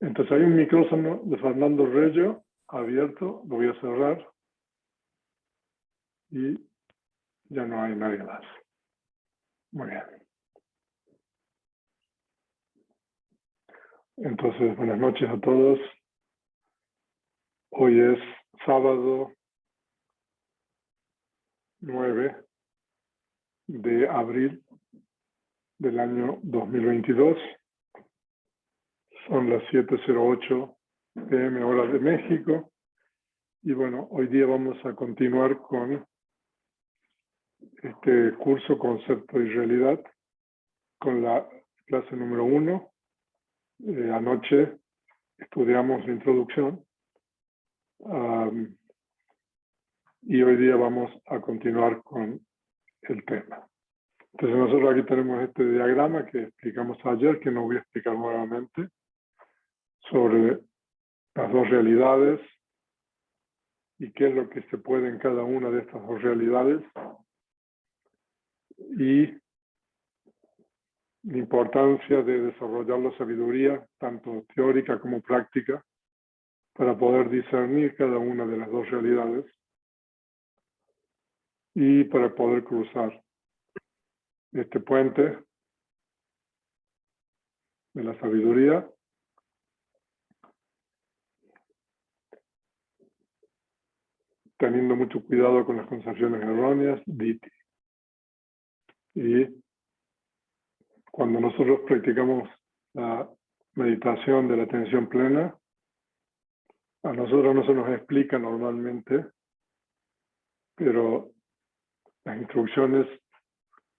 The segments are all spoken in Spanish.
Entonces hay un micrófono de Fernando Reggio abierto, lo voy a cerrar y ya no hay nadie más. Muy bien. Entonces, buenas noches a todos. Hoy es sábado 9 de abril del año 2022. Son las 7:08 p.m. hora de México. Y bueno, hoy día vamos a continuar con este curso Concepto y Realidad, con la clase número 1. Anoche estudiamos la introducción y hoy día vamos a continuar con el tema. Entonces nosotros aquí tenemos este diagrama que explicamos ayer, que no voy a explicar nuevamente, sobre las dos realidades y qué es lo que se puede en cada una de estas dos realidades y la importancia de desarrollar la sabiduría, tanto teórica como práctica, para poder discernir cada una de las dos realidades y para poder cruzar este puente de la sabiduría teniendo mucho cuidado con las concepciones erróneas, Diti. Y cuando nosotros practicamos la meditación de la atención plena, a nosotros no se nos explica normalmente, pero las instrucciones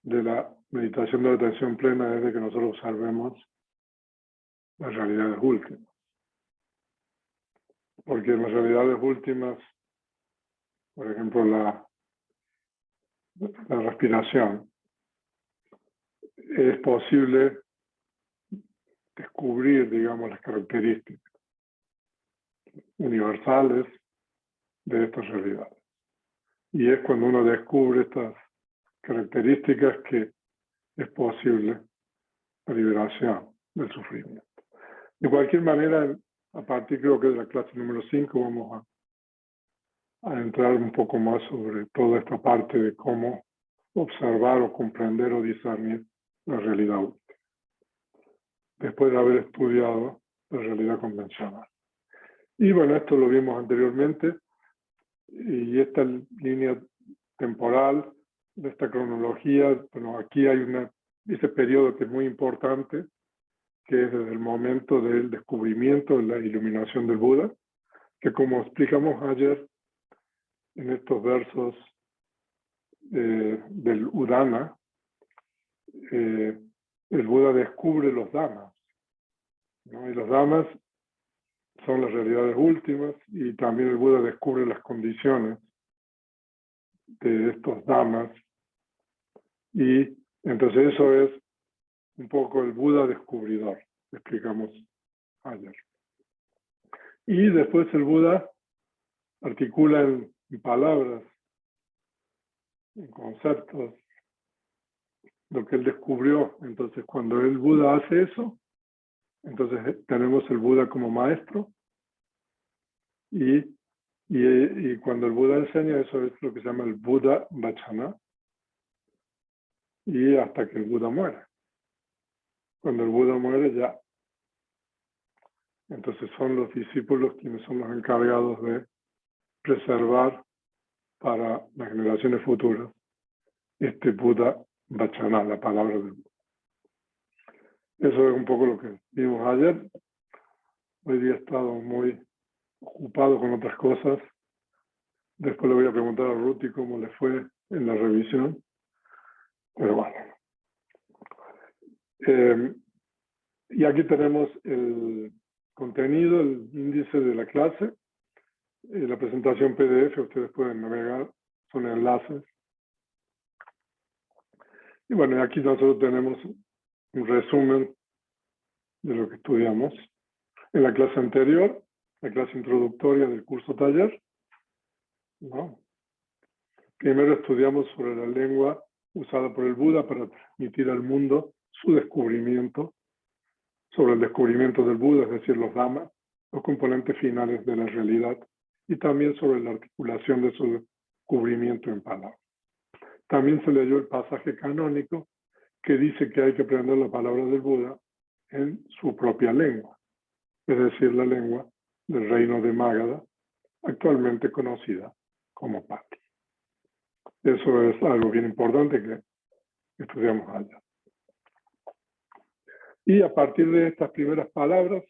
de la meditación de la atención plena es de que nosotros observemos las realidades últimas. Porque en las realidades últimas, por ejemplo, la respiración, es posible descubrir, digamos, las características universales de estas realidades. Y es cuando uno descubre estas características que es posible la liberación del sufrimiento. De cualquier manera, a partir creo que de la clase número 5 vamos a entrar un poco más sobre toda esta parte de cómo observar o comprender o discernir la realidad última, después de haber estudiado la realidad convencional. Y bueno, esto lo vimos anteriormente, y esta línea temporal de esta cronología, bueno, aquí hay ese periodo que es muy importante, que es desde el momento del descubrimiento de la iluminación del Buda, que como explicamos ayer en estos versos del Udana, el Buda descubre los Dhammas, ¿no? Y los Dhammas son las realidades últimas, y también el Buda descubre las condiciones de estos Dhammas, y entonces eso es un poco el Buda descubridor, explicamos ayer. Y después el Buda articula en palabras, en conceptos, lo que él descubrió. Entonces cuando el Buda hace eso, entonces tenemos el Buda como maestro, y cuando el Buda enseña, eso es lo que se llama el Buda Vachana, y hasta que el Buda muere. Cuando el Buda muere ya, entonces son los discípulos quienes son los encargados de preservar para las generaciones futuras este Buda Vachana, la palabra del Buda. Eso es un poco lo que vimos ayer. Hoy día he estado muy ocupado con otras cosas. Después le voy a preguntar a Ruti cómo le fue en la revisión. Pero bueno. Y aquí tenemos el contenido, el índice de la clase. La presentación PDF, ustedes pueden navegar, son enlaces. Y bueno, aquí nosotros tenemos un resumen de lo que estudiamos en la clase anterior, la clase introductoria del curso taller, ¿no? Primero estudiamos sobre la lengua usada por el Buda para transmitir al mundo su descubrimiento sobre el descubrimiento del Buda, es decir, los Dhammas, los componentes finales de la realidad, y también sobre la articulación de su descubrimiento en palabras. También se leyó el pasaje canónico que dice que hay que aprender la palabra del Buda en su propia lengua, es decir, la lengua del reino de Magadha, actualmente conocida como Pali. Eso es algo bien importante que estudiamos allá. Y a partir de estas primeras palabras,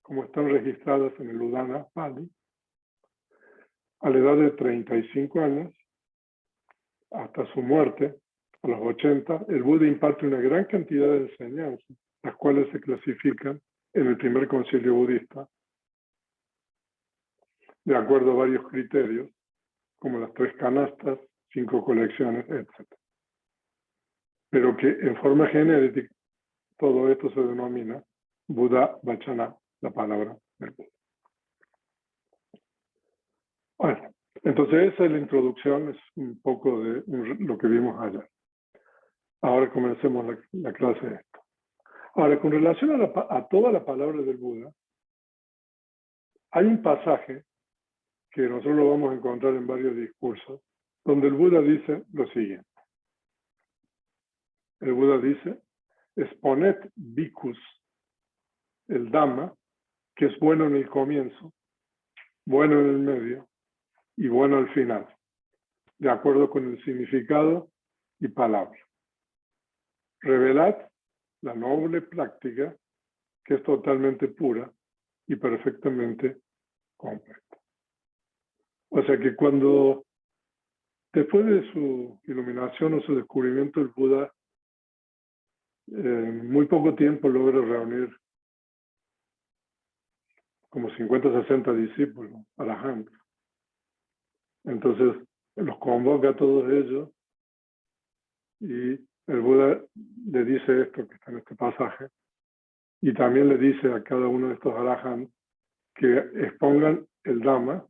como están registradas en el Udana Pali, a la edad de 35 años, hasta su muerte, a los 80, el Buda imparte una gran cantidad de enseñanzas, las cuales se clasifican en el primer concilio budista, de acuerdo a varios criterios, como las 3 canastas, 5 colecciones, etc. Pero que en forma genérica, todo esto se denomina Buddha Vachana, la palabra del Buda. Bueno, entonces esa es la introducción, es un poco de lo que vimos ayer. Ahora comencemos la clase de esto. Ahora, con relación a toda la palabra del Buda, hay un pasaje que nosotros lo vamos a encontrar en varios discursos, donde el Buda dice lo siguiente. El Buda dice, exponet bhikkhus el Dhamma, que es bueno en el comienzo, bueno en el medio y bueno al final, de acuerdo con el significado y palabra. Revelad la noble práctica, que es totalmente pura y perfectamente completa. O sea que cuando, después de su iluminación o su descubrimiento, el Buda en muy poco tiempo logra reunir como 50, 60 discípulos, arahantas. Entonces los convoca a todos ellos y el Buda le dice esto que está en este pasaje, y también le dice a cada uno de estos arahants que expongan el Dhamma,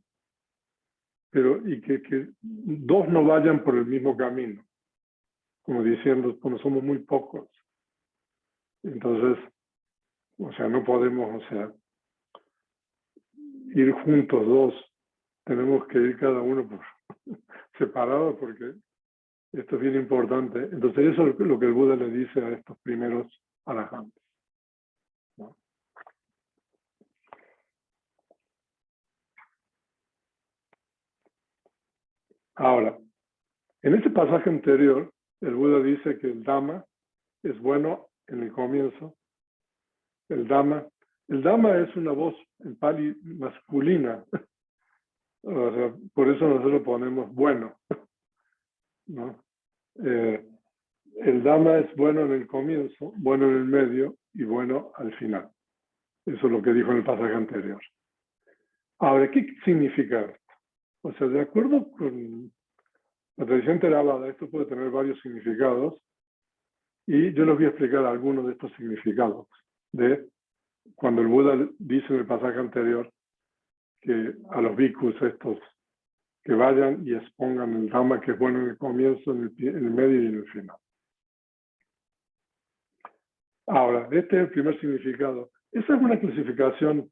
pero y que 2 no vayan por el mismo camino, como diciendo, como somos muy pocos. Entonces, o sea, no podemos, o sea, ir juntos 2, tenemos que ir cada uno por separado, porque esto es bien importante. Entonces eso es lo que el Buda le dice a estos primeros arahantas, ¿no? Ahora, en este pasaje anterior, el Buda dice que el Dhamma es bueno en el comienzo. El Dhamma es una voz en Pali masculina. O sea, por eso nosotros ponemos bueno, ¿no? El Dhamma es bueno en el comienzo, bueno en el medio y bueno al final. Eso es lo que dijo en el pasaje anterior. Ahora, ¿qué significa esto? O sea, de acuerdo con la tradición Theravada, esto puede tener varios significados, y yo les voy a explicar algunos de estos significados de cuando el Buda dice en el pasaje anterior que a los bhikkhus estos que vayan y expongan el Dhamma, que es bueno en el comienzo, en el medio y en el final. Ahora, este es el primer significado. Esa es una clasificación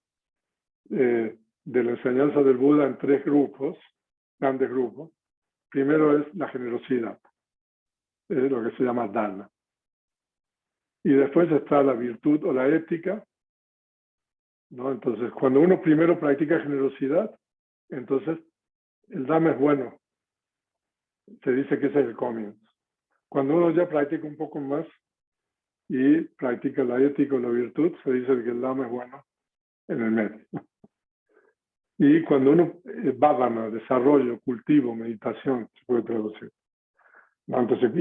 de la enseñanza del Buda en 3 grupos, grandes grupos. Primero es la generosidad, es lo que se llama dana. Y después está la virtud o la ética, ¿no? Entonces, cuando uno primero practica generosidad, entonces el Dhamma es bueno. Se dice que ese es el comienzo. Cuando uno ya practica un poco más y practica la ética o la virtud, se dice que el Dhamma es bueno en el medio. Y cuando uno bhavana, desarrollo, cultivo, meditación, se puede traducir. Entonces,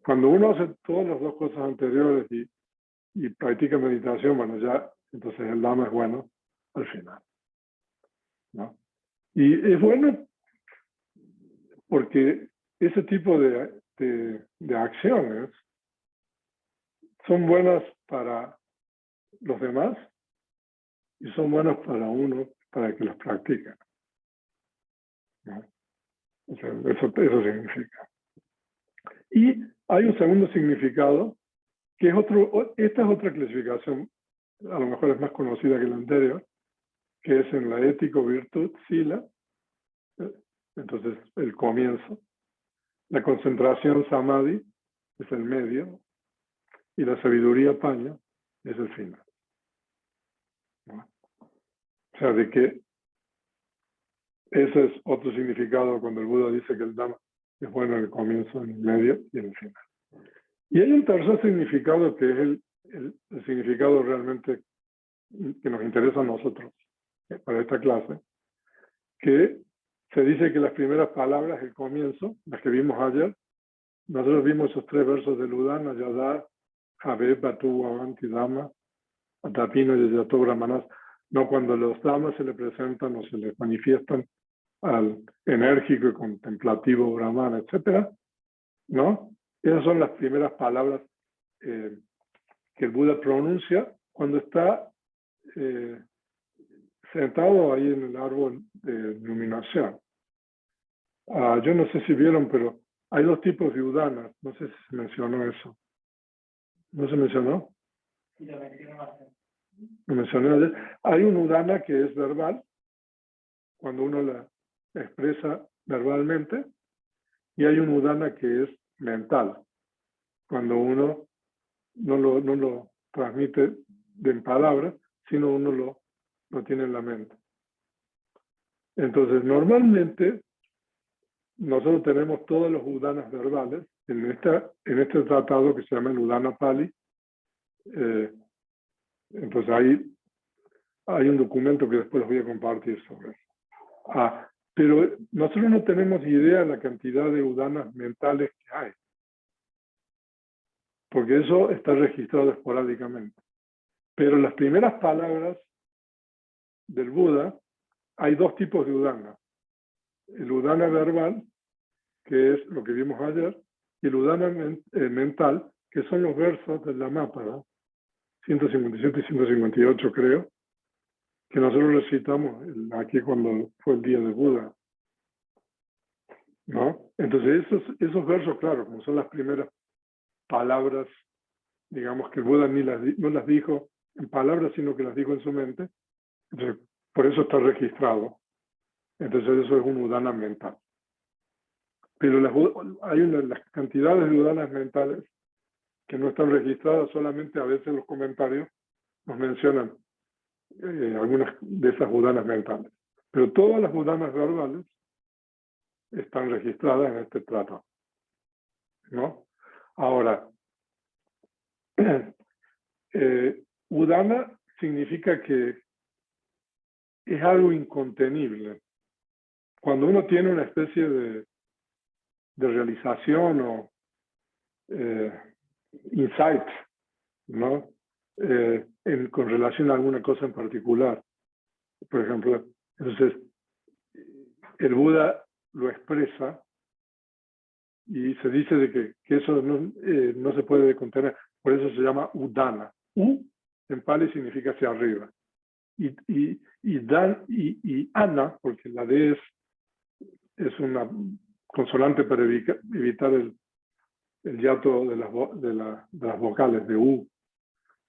cuando uno hace todas las 2 cosas anteriores y practica meditación, bueno, ya, entonces el Dhamma es bueno al final, ¿no? Y es bueno porque ese tipo de acciones son buenas para los demás y son buenas para uno, para que las practica, ¿no? O sea, eso significa. Y hay un segundo significado, que es esta es otra clasificación a lo mejor es más conocida que la anterior, que es en la ética o virtud, sila, entonces el comienzo. La concentración, samadhi, es el medio, y la sabiduría, paña, es el final. ¿No? O sea, de que ese es otro significado cuando el Buda dice que el Dhamma es bueno en el comienzo, en el medio y en el final. Y hay un tercer significado que es el significado realmente que nos interesa a nosotros para esta clase, que se dice que las primeras palabras, el comienzo, las que vimos ayer, nosotros vimos esos 3 versos del Udana, Yadá, Javé, Batu, Avanti, Dhamma, Atapino y Yato Brahmanas, no cuando los Dhammas se le presentan o se les manifiestan al enérgico y contemplativo Brahmana, etc., ¿no? Esas son las primeras palabras que el Buda pronuncia cuando está sentado ahí en el árbol de iluminación. Yo no sé si vieron, pero hay 2 tipos de udanas. No sé si se mencionó eso. ¿No se mencionó? Lo mencioné ayer. Hay un udana que es verbal, cuando uno la expresa verbalmente, y hay un udana que es mental, cuando uno no lo transmite en palabras, sino uno lo tiene en la mente. Entonces, normalmente, nosotros tenemos todos los udanas verbales en este tratado que se llama el Udana Pali. Entonces, hay un documento que después les voy a compartir sobre eso. Pero nosotros no tenemos idea de la cantidad de udanas mentales que hay, porque eso está registrado esporádicamente. Pero las primeras palabras del Buda, hay 2 tipos de udana. El udana verbal, que es lo que vimos ayer, y el udana mental, que son los versos de la Mápada, 157 y 158 creo, que nosotros recitamos aquí cuando fue el día de Buda. ¿No? Entonces esos versos, claro, como son las primeras palabras, digamos que el Buda no las dijo en palabras, sino que las dijo en su mente, entonces por eso está registrado. Entonces eso es un udana mental. Pero hay las cantidades de udanas mentales que no están registradas, solamente a veces los comentarios nos mencionan algunas de esas udanas mentales. Pero todas las udanas verbales están registradas en este tratado, ¿no? Ahora, udana significa que es algo incontenible. Cuando uno tiene una especie de realización o insight, ¿no? Con relación a alguna cosa en particular. Por ejemplo, entonces, el Buda lo expresa y se dice de que eso no se puede contener. Por eso se llama udana. U en pali significa hacia arriba. Y ana, porque la D es una consonante para evitar el hiato de las vocales de U,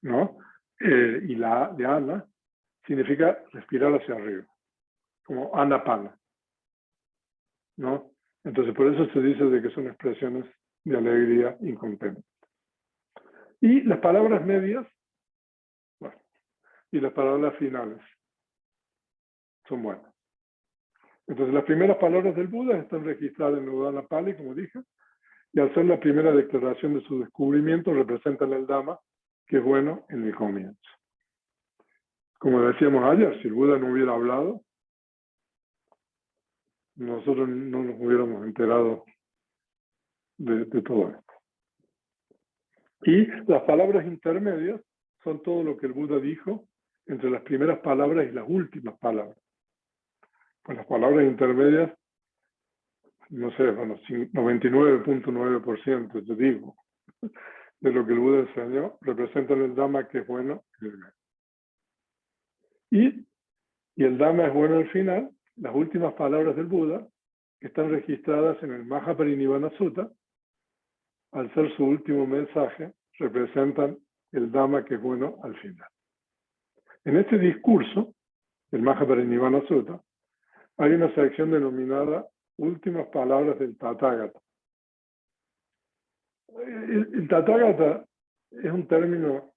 ¿no? Y la A de ana significa respirar hacia arriba, como anapana, ¿no? Entonces, por eso se dice de que son expresiones de alegría incontenibles. Y las palabras medias, bueno, y las palabras finales son buenas. Entonces, las primeras palabras del Buda están registradas en el Udana Pali, como dije, y al ser la primera declaración de su descubrimiento, representan el Dhamma, que es bueno en el comienzo. Como decíamos ayer, si el Buda no hubiera hablado, nosotros no nos hubiéramos enterado de todo esto. Y las palabras intermedias son todo lo que el Buda dijo entre las primeras palabras y las últimas palabras. Pues las palabras intermedias, no sé, bueno, 99.9%, yo digo, de lo que el Buda enseñó, representan el Dhamma que es bueno en el medio. Y el Dhamma es bueno al final, las últimas palabras del Buda, que están registradas en el Mahaparinibbana Sutta, al ser su último mensaje, representan el Dhamma que es bueno al final. En este discurso, el Mahaparinirvana Sutta, hay una sección denominada Últimas Palabras del Tathagata. El Tathagata es un término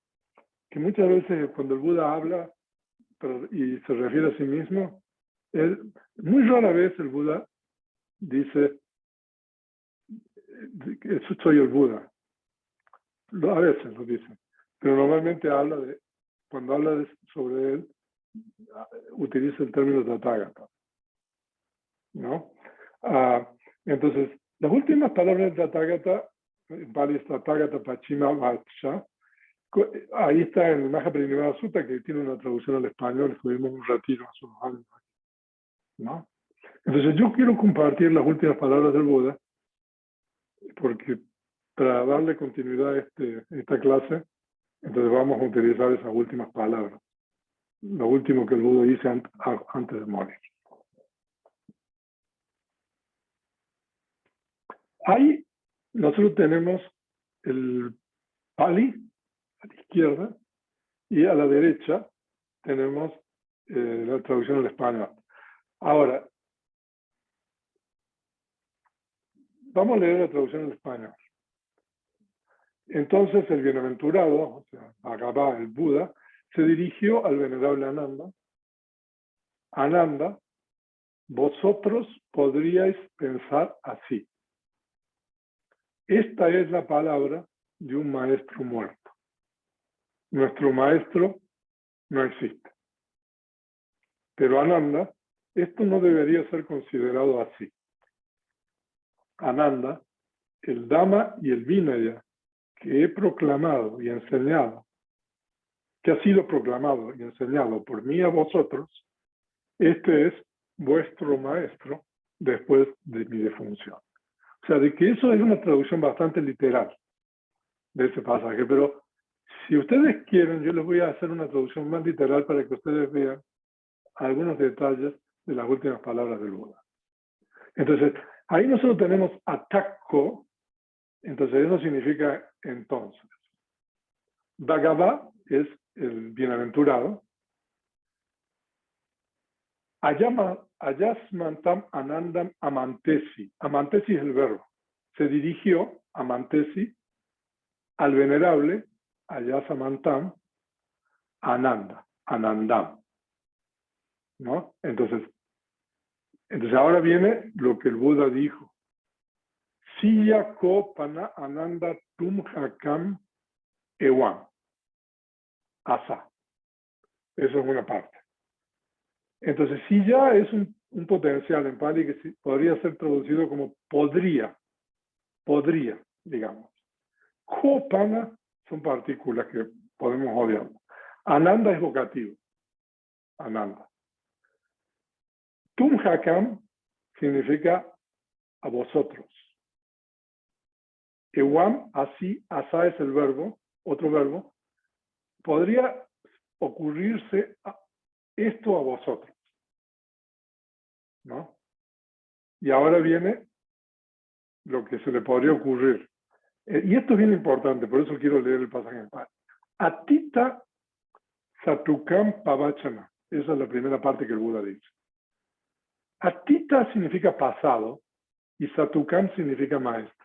que muchas veces cuando el Buda habla y se refiere a sí mismo, muy rara vez el Buda dice, soy el Buda. A veces lo dice, pero normalmente cuando habla sobre él, utiliza el término Tathagata, ¿no? Entonces, las últimas palabras del Tathagata, en Pali es Tathagata Pachima Vacha, ahí está en el Mahaparinirvana Sutta, que tiene una traducción al español, estuvimos un retiro hace unos años, ¿no? Entonces yo quiero compartir las últimas palabras del Buda, porque para darle continuidad a esta clase, entonces vamos a utilizar esas últimas palabras, lo último que el Buda dice antes de morir. Ahí nosotros tenemos el Pali a la izquierda y a la derecha tenemos la traducción al español. Ahora, vamos a leer la traducción al español. Entonces el bienaventurado, o sea, Bhagavad, el Buda, se dirigió al venerable Ananda. Ananda, vosotros podríais pensar así. Esta es la palabra de un maestro muerto. Nuestro maestro no existe. Pero Ananda, esto no debería ser considerado así. Ananda, el Dhamma y el Vinaya que he proclamado y enseñado, que ha sido proclamado y enseñado por mí a vosotros, este es vuestro maestro después de mi defunción. O sea, de que eso es una traducción bastante literal de ese pasaje, pero si ustedes quieren, yo les voy a hacer una traducción más literal para que ustedes vean algunos detalles de las últimas palabras del Buda. Entonces, ahí nosotros tenemos ataco, entonces eso significa entonces. Bhagavad es el bienaventurado. Ayasmantam anandam amantesi. Amantesi es el verbo. Se dirigió, amantesi, al venerable, Ayasamantam, Ananda, Anandam. ¿No? Entonces ahora viene lo que el Buda dijo. Siya ko pana ananda tumhakam ewan. Asa. Eso es una parte. Entonces, si ya es un potencial en Pali que podría ser traducido como podría, digamos. Kopana son partículas que podemos odiar. Ananda es vocativo. Ananda. Tumhakam significa a vosotros. Ewam, así, asa es el verbo, otro verbo. Podría ocurrirse esto a vosotros, ¿no? Y ahora viene lo que se le podría ocurrir. Y esto es bien importante, por eso quiero leer el pasaje en paz. Atita satukam pavachana. Esa es la primera parte que el Buda dice. Atita significa pasado y satukam significa maestro.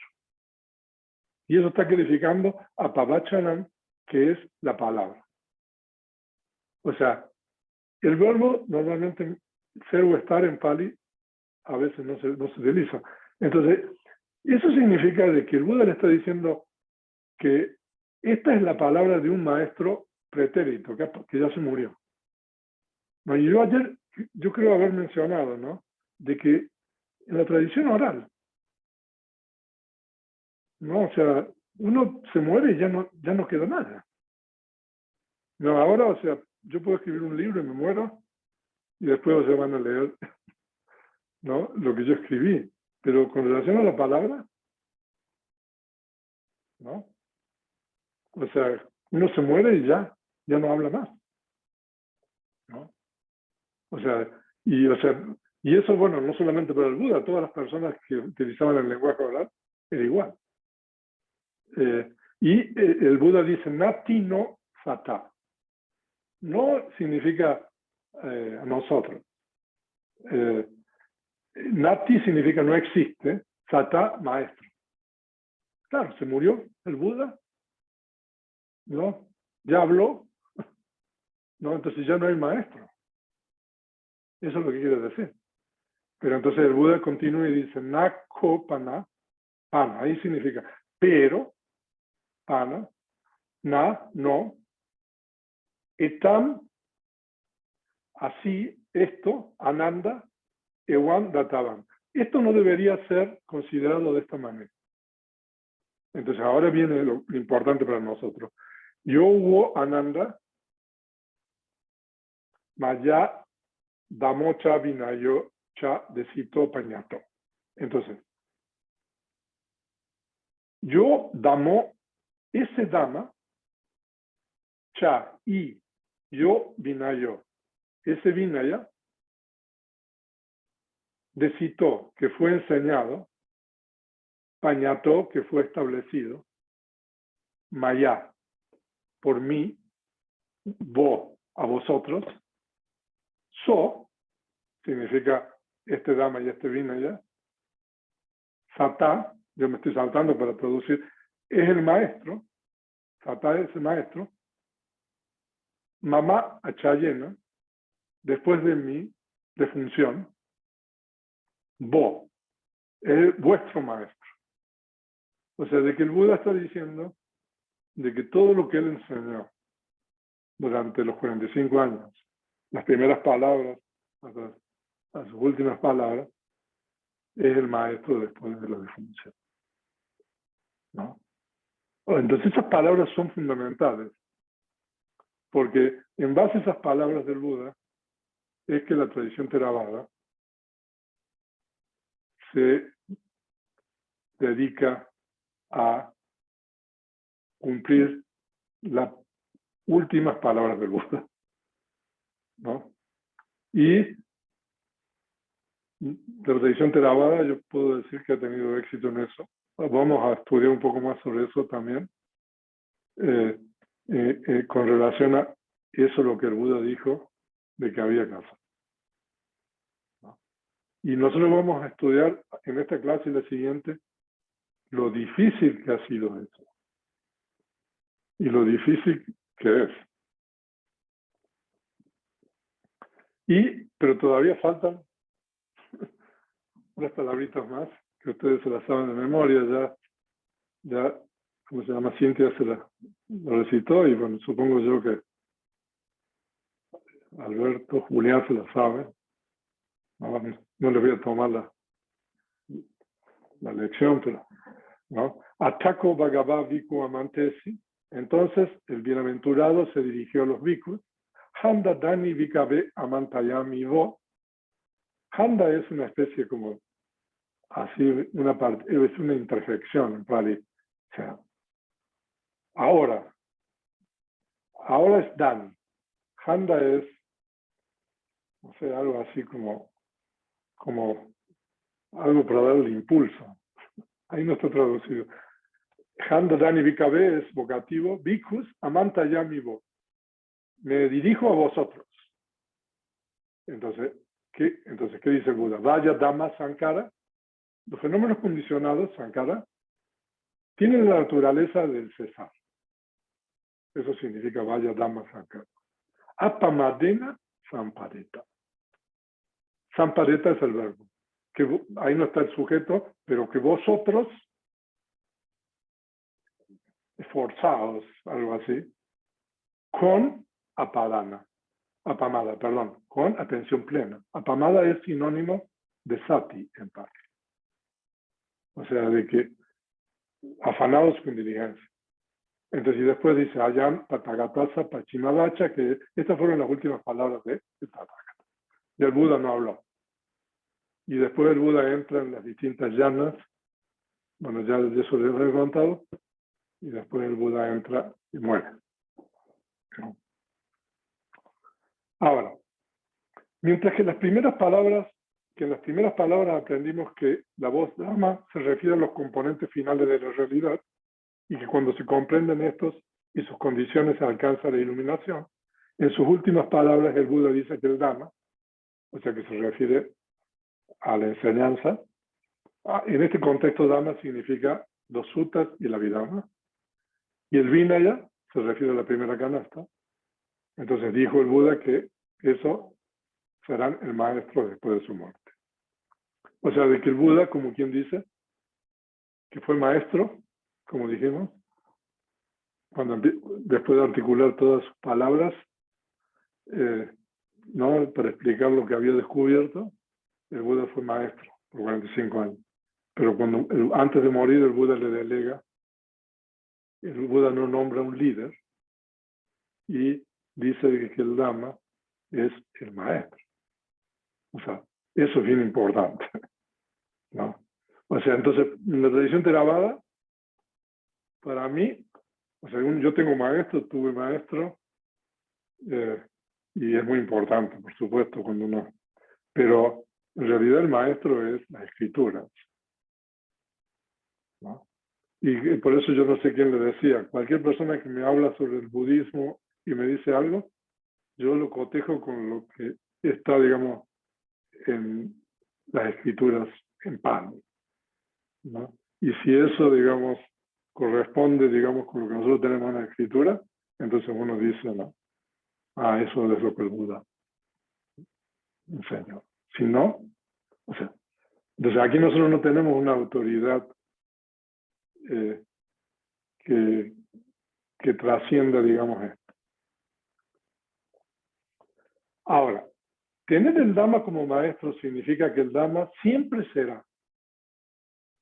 Y eso está calificando a pavachanam, que es la palabra. O sea, el verbo normalmente ser o estar en Pali a veces no se utiliza. Entonces, eso significa de que el Buda le está diciendo que esta es la palabra de un maestro pretérito, que ya se murió. ¿No? Y yo creo haber mencionado, ¿no? De que en la tradición oral, ¿no? O sea, uno se muere y ya no queda nada. No, ahora, o sea, yo puedo escribir un libro y me muero, y después se van a leer, ¿no? Lo que yo escribí. Pero con relación a la palabra, ¿no? O sea, uno se muere y ya no habla más, ¿no? O sea, y eso, bueno, no solamente para el Buda, todas las personas que utilizaban el lenguaje oral, era igual. El Buda dice, nati no sata. no significa nosotros. Nati significa no existe, Sata, maestro. Claro, se murió el Buda, ¿no? Ya habló, ¿no? Entonces ya no hay maestro. Eso es lo que quiere decir. Pero entonces el Buda continúa y dice, Nako pana, pana, ahí significa, pero, pana, na, no, etam, así, esto, ananda, ewan, datavan. Esto no debería ser considerado de esta manera. Entonces ahora viene lo importante para nosotros. Yo hubo ananda, maya, damocha, vinayo, cha, decito, pañato. Entonces, yo damo, ese dama, cha, y yo, vinayo, ese vinaya, decito, que fue enseñado, pañato, que fue establecido, maya, por mí, vos, a vosotros, so, significa este dama y este vinaya, sata, yo me estoy saltando para traducir, es el maestro, sata es el maestro, mamá achayena, después de mi defunción, vos, es vuestro maestro. O sea, de que el Buda está diciendo de que todo lo que él enseñó durante los 45 años, las primeras palabras, hasta sus últimas palabras, es el maestro después de la defunción, ¿no? Entonces esas palabras son fundamentales, porque en base a esas palabras del Buda es que la tradición Theravada se dedica a cumplir las últimas palabras del Buda, ¿no? Y la tradición Theravada, yo puedo decir que ha tenido éxito en eso. Vamos a estudiar un poco más sobre eso también, con relación a eso lo que el Buda dijo de que había que hacer, ¿no? Y nosotros vamos a estudiar en esta clase y la siguiente lo difícil que ha sido eso y lo difícil que es. Pero todavía faltan unas palabritas más que ustedes se las saben de memoria, ya ¿cómo se llama? Cintia lo recitó y bueno, supongo yo que Alberto, Julián se la sabe. No les voy a tomar la lección, pero ¿no? Ataco Bhagavá Viku Amantesi. Entonces el bienaventurado se dirigió a los Vikus. Handa Dani Vikabe Amantayami Vo. Handa es una especie como así, una parte, es una interjección en Pali. O sea, ahora es Dani. Handa es, no sé, algo así como algo para darle impulso. Ahí no está traducido. Handa Dani Vikabe es vocativo. Vikus Amantayami Vo. Me dirijo a vosotros. Entonces, ¿qué dice el Buda? Vaya Dhamma Sankara. Los fenómenos condicionados, Sankara, tienen la naturaleza del cesar. Eso significa Vaya Dhamma Sankara. Apamadena Sampareta. Sampareta es el verbo. Que ahí no está el sujeto, pero que vosotros, esforzaos, algo así, con apadana. Apamada, perdón, con atención plena. Apamada es sinónimo de sati en paz. O sea, de que afanados con diligencia. Entonces, y después dice, Ayam Tathagatasa Pachimadacha, que estas fueron las últimas palabras de Tathagata. Y el Buda no habló. Y después el Buda entra en las distintas llanas, bueno, ya de eso les he contado, y después el Buda entra y muere. Ahora, mientras que en las primeras palabras aprendimos que la voz Dhamma se refiere a los componentes finales de la realidad y que cuando se comprenden estos y sus condiciones se alcanza la iluminación, En sus últimas palabras, el Buda dice que el Dhamma, o sea que se refiere a la enseñanza. En este contexto, Dhamma significa los suttas y la Abhidhamma. Y el Vinaya se refiere a la primera canasta. Entonces dijo el Buda que eso serán el maestro después de su muerte. O sea, de que el Buda, como quien dice, que fue maestro, como dijimos, cuando después de articular todas sus palabras, ¿no? Para explicar lo que había descubierto, el Buda fue maestro por 45 años. Pero cuando, antes de morir, el Buda le delega, el Buda no nombra un líder y dice que el Dhamma es el maestro. O sea, eso es bien importante, ¿no? O sea, entonces, en la tradición Theravada, para mí, o sea, yo tengo maestro, tuve maestro, y es muy importante, por supuesto, cuando uno... Pero en realidad el maestro es la escritura, ¿no? Y por eso yo no sé quién le decía, cualquier persona que me habla sobre el budismo y me dice algo, yo lo cotejo con lo que está, digamos, en las escrituras en Pali, ¿no? Y si eso, digamos, corresponde, digamos, con lo que nosotros tenemos en la escritura, entonces uno dice, no, eso es lo que el Buda enseñó. Si no, o sea, entonces aquí nosotros no tenemos una autoridad que trascienda, digamos, esto. Ahora, tener el Dhamma como maestro significa que el Dhamma siempre será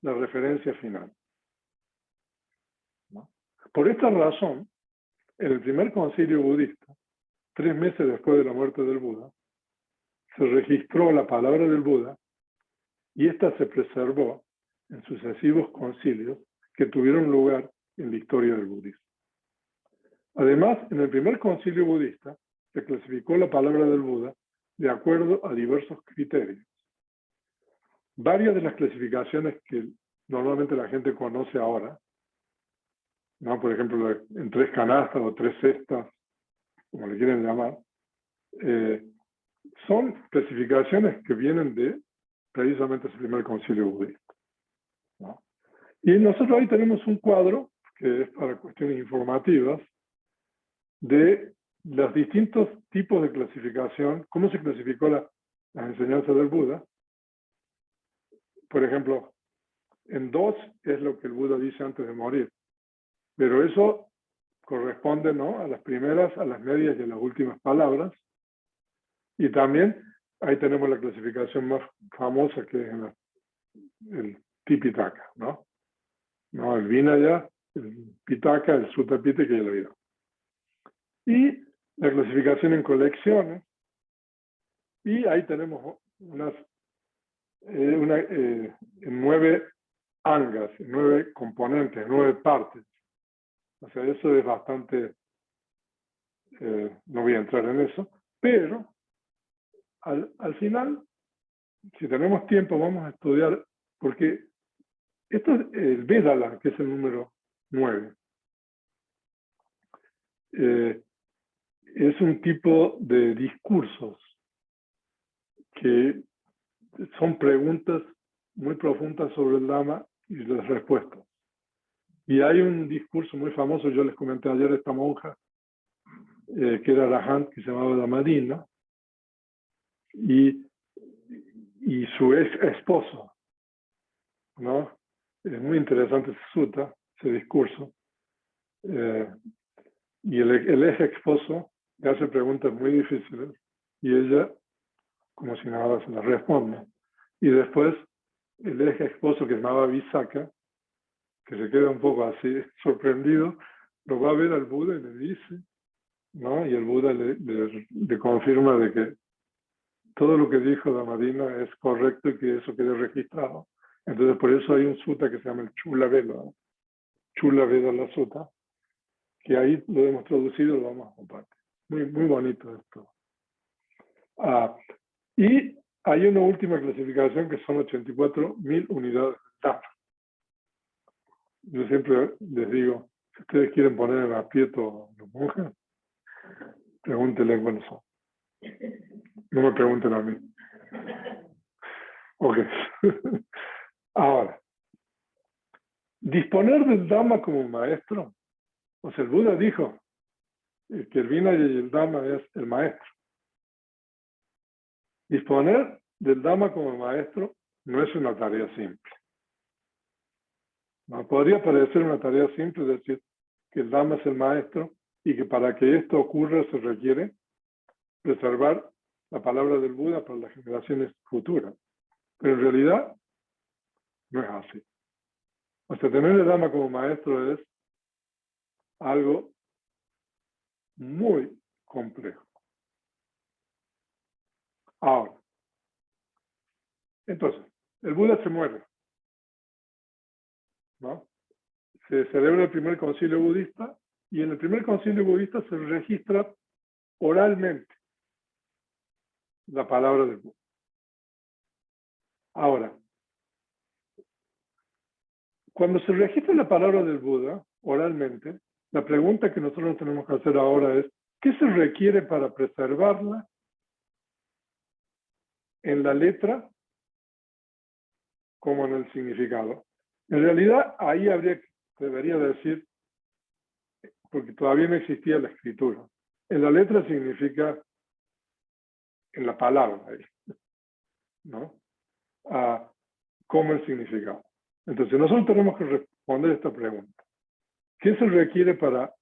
la referencia final, ¿no? Por esta razón, en el primer concilio budista, 3 meses después de la muerte del Buda, se registró la palabra del Buda y esta se preservó en sucesivos concilios que tuvieron lugar en la historia del budismo. Además, en el primer concilio budista se clasificó la palabra del Buda de acuerdo a diversos criterios. Varias de las clasificaciones que normalmente la gente conoce ahora, ¿no? Por ejemplo, en 3 canastas o 3 cestas, como le quieren llamar, son clasificaciones que vienen de precisamente ese primer concilio budista, ¿no? Y nosotros ahí tenemos un cuadro que es para cuestiones informativas de los distintos tipos de clasificación, cómo se clasificó las enseñanzas del Buda. Por ejemplo, en 2 es lo que el Buda dice antes de morir, pero eso corresponde, ¿no?, a las primeras, a las medias y a las últimas palabras. Y también ahí tenemos la clasificación más famosa, que es el Tipitaka, ¿no? El Vinaya, el Pitaka, el Sutta Pitaka y el Abhidhamma. Y la clasificación en colecciones, y ahí tenemos en 9 angas, 9 componentes, 9 partes. O sea, eso es bastante, no voy a entrar en eso, pero al final, si tenemos tiempo, vamos a estudiar, porque esto es el Vedala, que es el número 9. Es un tipo de discursos que son preguntas muy profundas sobre el Dhamma y las respuestas. Y hay un discurso muy famoso, yo les comenté ayer a esta monja, que era Arahant, que se llamaba Dhammadina, y su ex esposo, ¿no? Es muy interesante ese sutta, ese discurso. Y el ex esposo le hace preguntas muy difíciles y ella, como si nada, se las responde. Y después el ex esposo, que se llamaba Visakha, que se queda un poco así sorprendido, lo va a ver al Buda y le dice, ¿no? Y el Buda le confirma de que todo lo que dijo Dhammadina es correcto y que eso quede registrado. Entonces, por eso hay un sutta que se llama el Chula Veda, Chula Veda la Sutta, que ahí lo hemos traducido y lo vamos a compartir. Muy, muy bonito esto. Y hay una última clasificación que son 84.000 unidades de Dhamma. Yo siempre les digo, si ustedes quieren poner en aprieto a los monjes, Pregúntenle cuáles son. No me pregunten a mí. Ok. Ahora, disponer del Dhamma como maestro. O sea, el Buda dijo que el Vinaya y el Dhamma es el maestro. Disponer del Dhamma como maestro no es una tarea simple. No podría parecer una tarea simple decir que el Dhamma es el maestro y que para que esto ocurra se requiere preservar la palabra del Buda para las generaciones futuras. Pero en realidad no es así. O sea, tener el Dhamma como maestro es algo muy complejo. Ahora, entonces, el Buda se muere, ¿no? Se celebra el primer concilio budista y en el primer concilio budista se registra oralmente la palabra del Buda. Ahora, cuando se registra la palabra del Buda oralmente, la pregunta que nosotros tenemos que hacer ahora es, ¿qué se requiere para preservarla en la letra como en el significado? En realidad, ahí debería decir, porque todavía no existía la escritura. En la letra significa en la palabra, ¿no? Como el significado. Entonces, nosotros tenemos que responder esta pregunta. ¿Qué se requiere para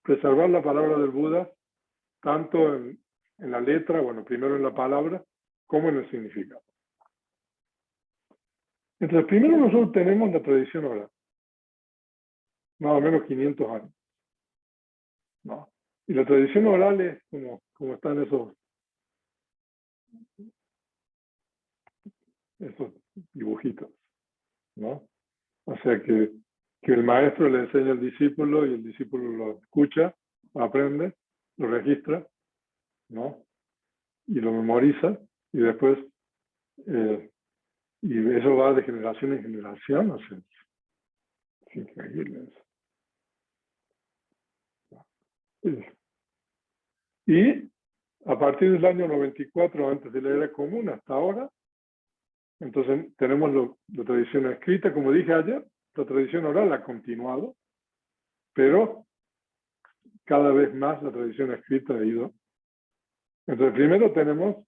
preservar la palabra del Buda, tanto en la letra, bueno, primero en la palabra, como en el significado? Entonces, primero nosotros tenemos la tradición oral, más o menos 500 años, ¿no? Y la tradición oral es como están esos dibujitos, ¿no? O sea que el maestro le enseña al discípulo y el discípulo lo escucha, lo aprende, lo registra, ¿no? Y lo memoriza y después, y eso va de generación en generación, o sea, es increíble eso. Y a partir del año 94, antes de la era común, hasta ahora, entonces tenemos la tradición escrita, como dije ayer, la tradición oral ha continuado, pero cada vez más la tradición escrita ha ido. Entonces primero tenemos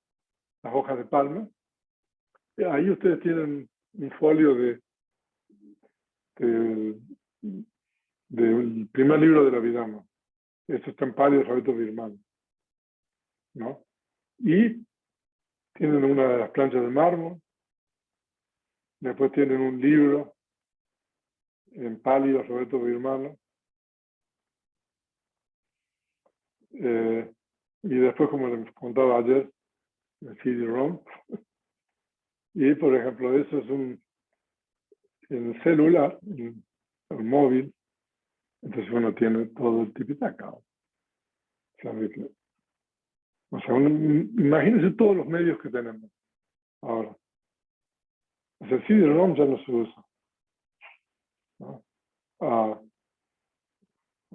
las hojas de palma. Ahí ustedes tienen un folio del primer libro de la Abhidhamma. Esto está en Pali alfabeto birmano, ¿no? Y tienen una de las planchas de mármol. Después tienen un libro en Pali alfabeto birmano. Y después, como les contaba ayer, el CD-ROM. Y, por ejemplo, eso es en el celular, en el móvil. Entonces uno tiene todo el tipitaca. O sea, imagínense todos los medios que tenemos ahora. O sea, el CD-ROM ya no se usa, ¿no? O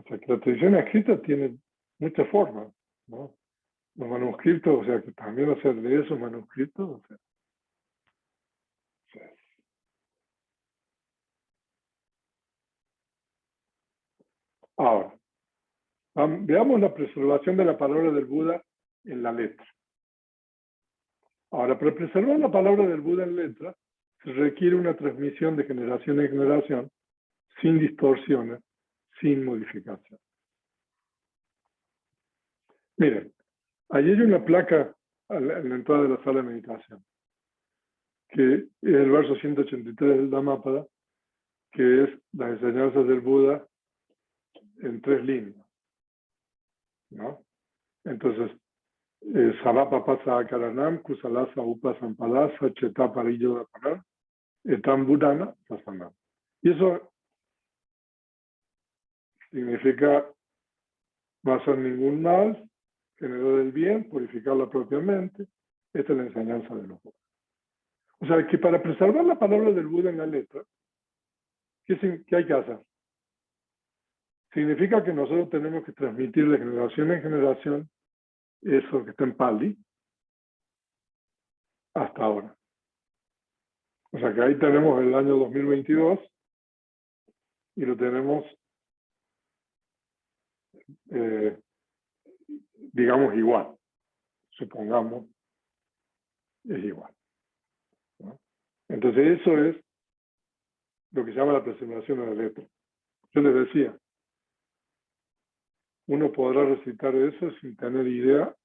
sea, que la tradición escrita tiene muchas formas, ¿no? Los manuscritos, o sea, que también hacer de esos manuscritos, o sea, ahora, veamos la preservación de la palabra del Buda en la letra. Ahora, para preservar la palabra del Buda en letra, se requiere una transmisión de generación en generación, sin distorsiones, sin modificación. Miren, allí hay una placa en la entrada de la sala de meditación, que es el verso 183 del Dhammapada, que es las enseñanzas del Buda en 3 líneas, ¿no? Entonces, Sarapa pasa a Karanam, Kusalasa Upasampadasa, Chetaparillo de Panar, Etam Budana, Pasanam. Y eso significa no hacer ningún mal, generar el bien, purificarla propiamente. Esta es la enseñanza de los Budas. O sea, que para preservar la palabra del Buda en la letra, ¿qué hay que hacer? Significa que nosotros tenemos que transmitir de generación en generación eso que está en Pali hasta ahora. O sea que ahí tenemos el año 2022 y lo tenemos, digamos, igual. Supongamos, es igual, ¿no? Entonces eso es lo que se llama la preservación de la letra. Yo les decía, uno podrá recitar eso sin tener idea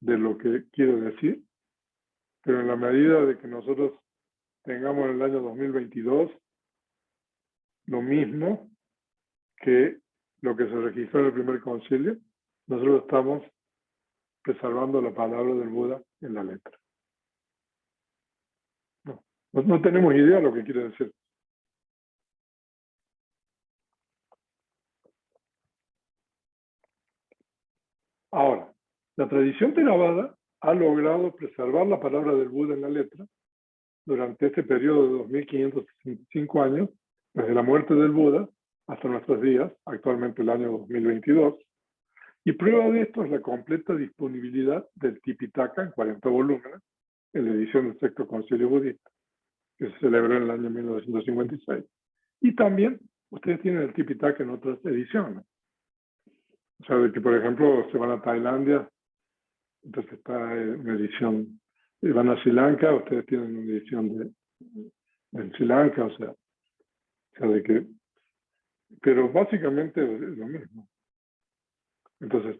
de lo que quiere decir, pero en la medida de que nosotros tengamos en el año 2022 lo mismo que lo que se registró en el primer concilio, nosotros estamos preservando la palabra del Buda en la letra. No tenemos idea de lo que quiere decir. Ahora, la tradición Theravada ha logrado preservar la palabra del Buda en la letra durante este periodo de 2565 años, desde la muerte del Buda hasta nuestros días, actualmente el año 2022, y prueba de esto es la completa disponibilidad del Tipitaka en 40 volúmenes, en la edición del Sexto Concilio Budista, que se celebró en el año 1956. Y también ustedes tienen el Tipitaka en otras ediciones. O sea, de que, por ejemplo, se van a Tailandia, entonces está una edición, van a Sri Lanka, ustedes tienen una edición de Sri Lanka, o sea de que, pero básicamente es lo mismo. Entonces,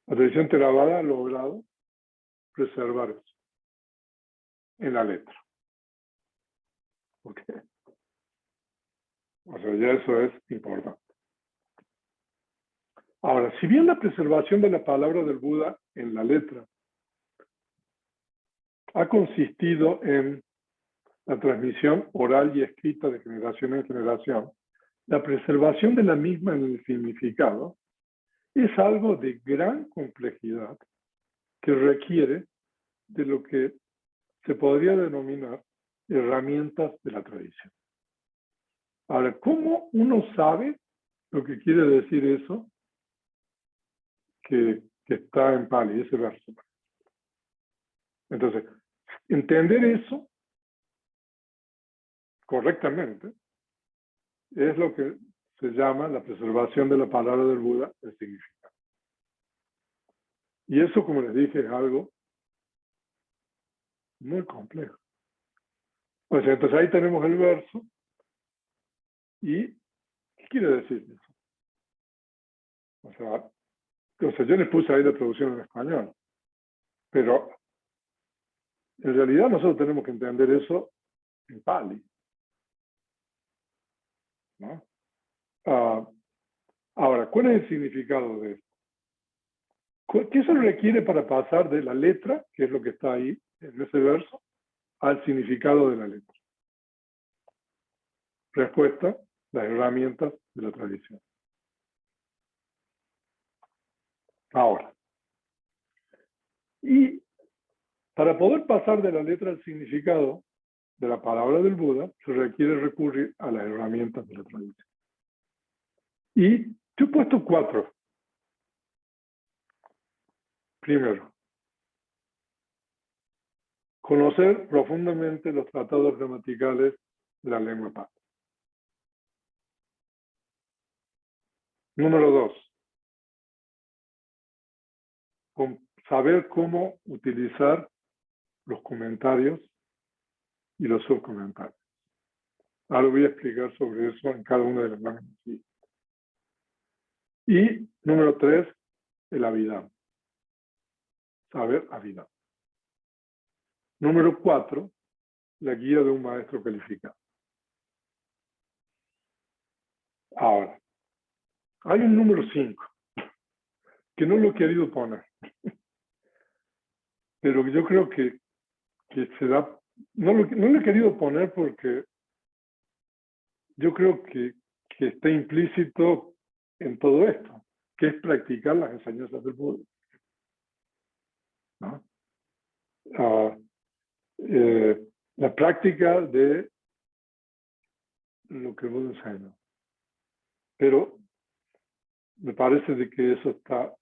la tradición Theravada ha logrado preservar eso en la letra. ¿Ok? O sea, ya eso es importante. Ahora, si bien la preservación de la palabra del Buda en la letra ha consistido en la transmisión oral y escrita de generación en generación, la preservación de la misma en el significado es algo de gran complejidad que requiere de lo que se podría denominar herramientas de la tradición. Ahora, ¿cómo uno sabe lo que quiere decir eso que está en Pali, ese verso? Entonces, entender eso correctamente es lo que se llama la preservación de la palabra del Buda, el significado. Y eso, como les dije, es algo muy complejo. O sea, entonces ahí tenemos el verso y ¿qué quiere decir eso? O sea, yo les puse ahí la traducción en español, pero en realidad nosotros tenemos que entender eso en Pali, ¿no? Ahora, ¿cuál es el significado de esto? ¿Qué se requiere para pasar de la letra, que es lo que está ahí en ese verso, al significado de la letra? Respuesta, las herramientas de la tradición. Ahora, y para poder pasar de la letra al significado de la palabra del Buda, se requiere recurrir a las herramientas de la tradición. Y yo he puesto 4. Primero, conocer profundamente los tratados gramaticales de la lengua pali. Número 2, saber cómo utilizar los comentarios y los subcomentarios. Ahora voy a explicar sobre eso en cada una de las láminas. Y número 3, el Abhidhamma. Saber Abhidhamma. Número 4, la guía de un maestro calificado. Ahora, hay un número 5, que no lo he querido poner, pero yo creo que se da, no lo he querido poner porque yo creo que está implícito en todo esto, que es practicar las enseñanzas del Buda, ¿no? La práctica de lo que el Buda enseña. Pero me parece de que eso está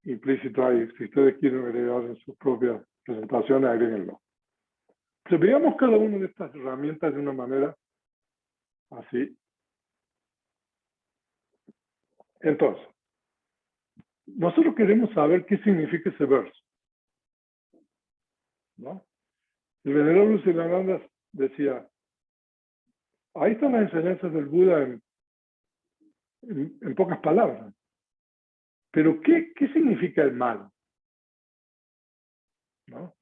implícito ahí. Si ustedes quieren agregar en sus propias presentaciones, agréguenlo. Entonces, veamos cada una de estas herramientas de una manera así. Entonces, nosotros queremos saber qué significa ese verso, ¿no? El venerable Siddhananda decía, ahí están las enseñanzas del Buda en pocas palabras. Pero, ¿qué significa el mal? ¿No?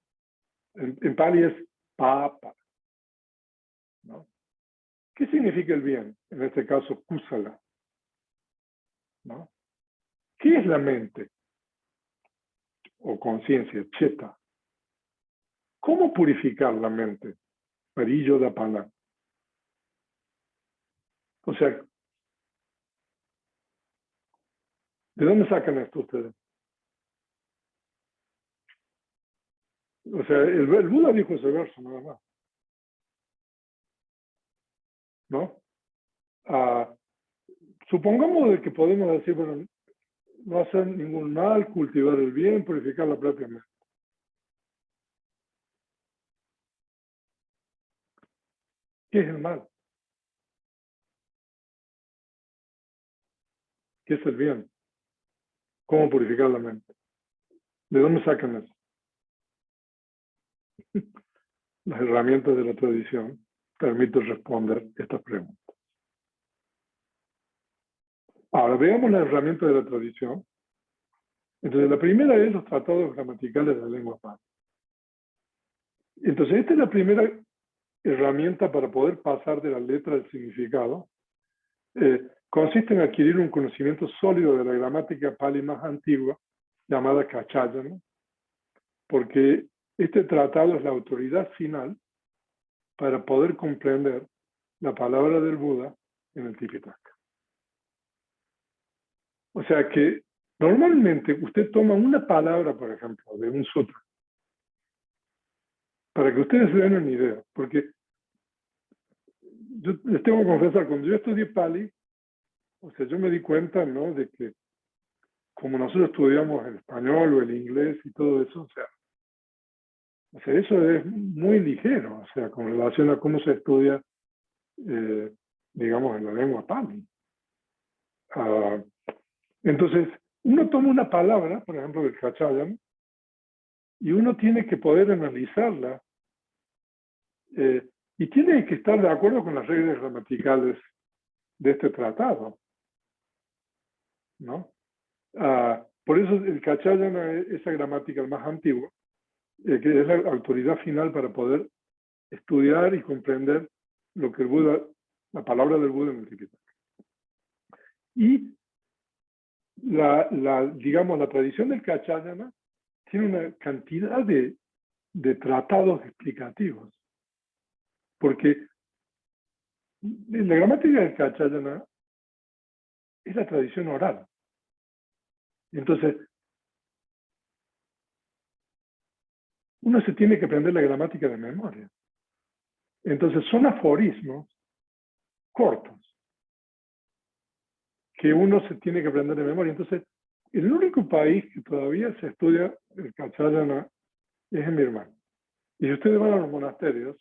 En Pali es papa, ¿no? ¿Qué significa el bien? En este caso, kusala, ¿no? ¿Qué es la mente? O conciencia, cheta. ¿Cómo purificar la mente? Parillo da pala. O sea, ¿de dónde sacan esto ustedes? O sea, el Buda dijo ese verso, nada más. ¿No? Supongamos de que podemos decir, bueno, no hacer ningún mal, cultivar el bien, purificar la propia mente. ¿Qué es el mal? ¿Qué es el bien? ¿Cómo purificar la mente? ¿De dónde sacan eso? Las herramientas de la tradición permiten responder estas preguntas. Ahora, veamos las herramientas de la tradición. Entonces, la primera es los tratados gramaticales de la lengua pali. Entonces, esta es la primera herramienta para poder pasar de la letra al significado. Consiste en adquirir un conocimiento sólido de la gramática pali más antigua, llamada Kachayana, porque este tratado es la autoridad final para poder comprender la palabra del Buda en el Tipitaka. O sea que normalmente usted toma una palabra, por ejemplo, de un sutra, para que ustedes se den una idea, porque yo les tengo que confesar, cuando yo estudié Pali, o sea, yo me di cuenta, ¿no?, de que como nosotros estudiamos el español o el inglés y todo eso, o sea, eso es muy ligero, o sea, con relación a cómo se estudia, digamos, en la lengua Pali. Entonces, uno toma una palabra, por ejemplo, del Kachayana, y uno tiene que poder analizarla y tiene que estar de acuerdo con las reglas gramaticales de este tratado, ¿no? Por eso el Kachayana es esa gramática más antigua, que es la autoridad final para poder estudiar y comprender lo que el Buda, la palabra del Buda en el Tipitaka. Y digamos, la tradición del Kachayana tiene una cantidad de tratados explicativos, porque la gramática del Kachayana es la tradición oral. Entonces, uno se tiene que aprender la gramática de memoria. Entonces, son aforismos cortos que uno se tiene que aprender de memoria. Entonces, el único país que todavía se estudia el Kachayana es en Birmania. Y si ustedes van a los monasterios,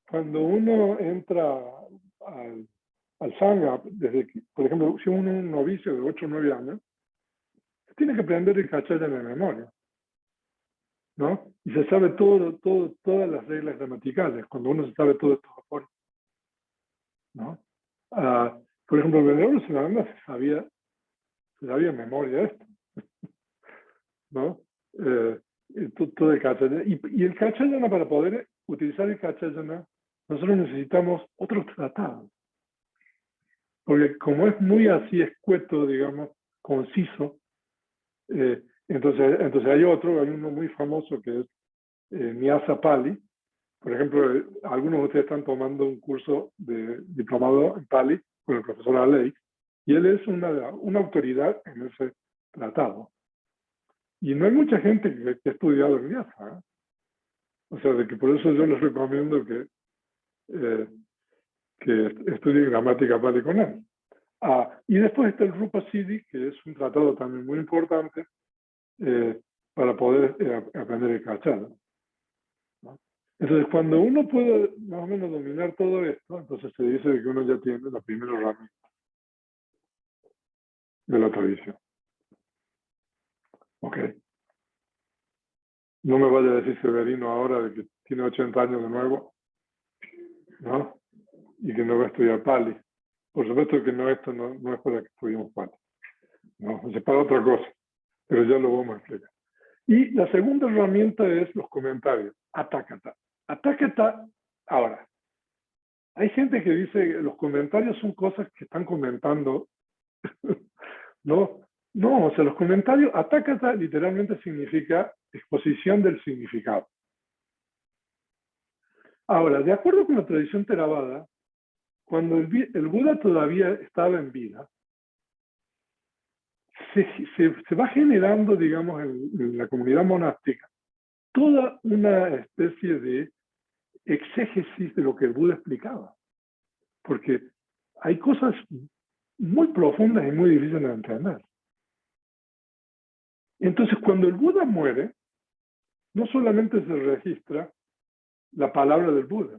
cuando uno entra al Sangha, desde que, por ejemplo, si uno es un novicio de 8 o 9 años, tiene que aprender el Kachayana de memoria, ¿no? Y se sabe todas las reglas gramaticales, cuando uno se sabe todo estos aforismos, ¿no? Por ejemplo, el venerable Siddhananda se sabía en memoria esto, ¿no? Todo el Kachayana. Y el Kachayana, para poder utilizar el Kachayana, nosotros necesitamos otros tratados. Porque como es muy así escueto, digamos, conciso, entonces hay uno muy famoso que es Nyasa Pali. Por ejemplo, algunos de ustedes están tomando un curso de diplomado en Pali con el profesor Aleix, y él es una autoridad en ese tratado. Y no hay mucha gente que ha estudiado en Nyasa, ¿eh? O sea, de que por eso yo les recomiendo que estudien gramática Pali con él. Y después está el Rupa Siddhi, que es un tratado también muy importante para poder aprender el Kachara, ¿no? Entonces, cuando uno puede más o menos dominar todo esto, entonces se dice que uno ya tiene la primera herramienta de la tradición. ¿Ok? No me vaya a decir Severino ahora de que tiene 80 años de nuevo, ¿no? Y que no va a estudiar Pali. Por supuesto que no, esto no es para que estudiemos Pali, ¿no? Es para otra cosa, pero ya lo vamos a explicar. Y la segunda herramienta es los comentarios, atácata. Atácata, ahora, hay gente que dice que los comentarios son cosas que están comentando, ¿no? No, o sea, los comentarios, atácata literalmente significa exposición del significado. Ahora, de acuerdo con la tradición Theravada, cuando el Buda todavía estaba en vida, se va generando, digamos, en la comunidad monástica, toda una especie de exégesis de lo que el Buda explicaba. Porque hay cosas muy profundas y muy difíciles de entender. Entonces, cuando el Buda muere, no solamente se registra la palabra del Buda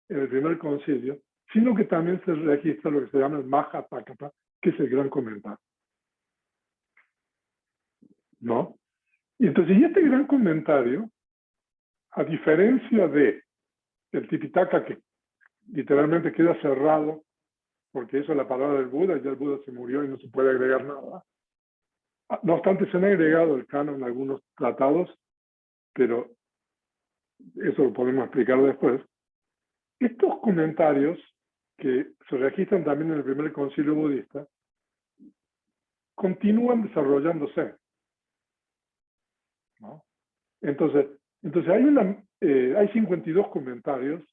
en el primer concilio, sino que también se registra lo que se llama el Mahatakata, que es el gran comentario, ¿no? Y entonces, y este gran comentario, a diferencia de el Tipitaka, que literalmente queda cerrado, porque eso es la palabra del Buda, ya el Buda se murió y no se puede agregar nada. No obstante, se han agregado el canon en algunos tratados, pero eso lo podemos explicar después. Estos comentarios, que se registran también en el primer concilio budista, continúan desarrollándose, ¿no? Entonces hay 52 comentarios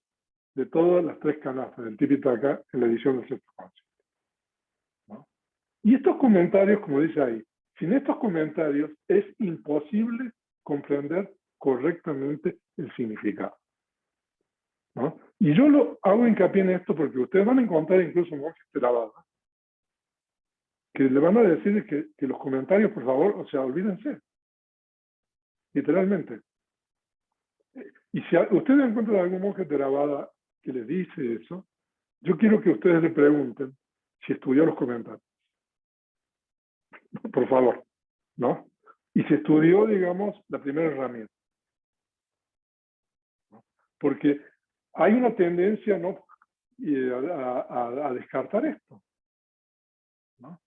de todas las tres canastas del Tipitaka en la edición del sexto concilio, ¿no? Y estos comentarios, como dice ahí, sin estos comentarios es imposible comprender correctamente el significado, ¿no? Y yo lo hago hincapié en esto porque ustedes van a encontrar incluso monjes Theravada que le van a decir que los comentarios, por favor, o sea, olvídense, literalmente. Y si ustedes encuentran algún monje Theravada que les dice eso, yo quiero que ustedes le pregunten si estudió los comentarios, por favor, ¿no? Y si estudió, digamos, la primera herramienta, ¿no? Porque hay una tendencia, ¿no?, a descartar esto, ¿no?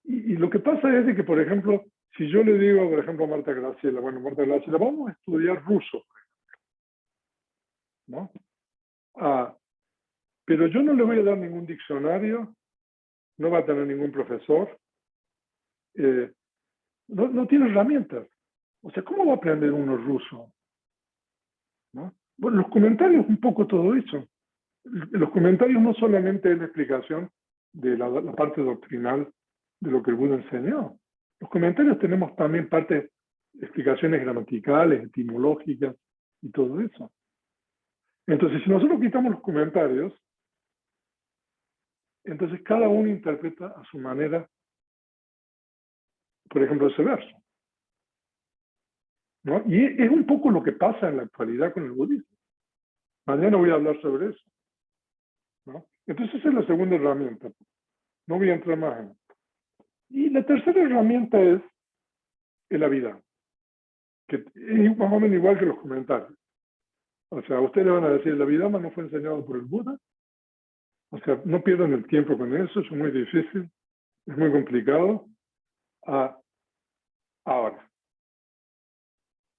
Y lo que pasa es de que, por ejemplo, si yo le digo, por ejemplo, a Marta Graciela, bueno, Marta Graciela, vamos a estudiar ruso, ¿no? Pero yo no le voy a dar ningún diccionario, no va a tener ningún profesor, no tiene herramientas. O sea, ¿cómo va a aprender uno ruso? ¿No? Bueno, los comentarios un poco todo eso. Los comentarios no solamente es la explicación de la parte doctrinal de lo que el Buda enseñó. Los comentarios tenemos también explicaciones gramaticales, etimológicas y todo eso. Entonces, si nosotros quitamos los comentarios, entonces cada uno interpreta a su manera, por ejemplo, ese verso, ¿no? Y es un poco lo que pasa en la actualidad con el budismo. Mañana voy a hablar sobre eso, ¿no? Entonces esa es la segunda herramienta. No voy a entrar más en esto. Y la tercera herramienta es el Abhidhamma, que es más o menos igual que los comentarios. O sea, ustedes le van a decir, el Abhidhamma no fue enseñado por el Buda. O sea, no pierdan el tiempo con eso, es muy difícil, es muy complicado. Ahora,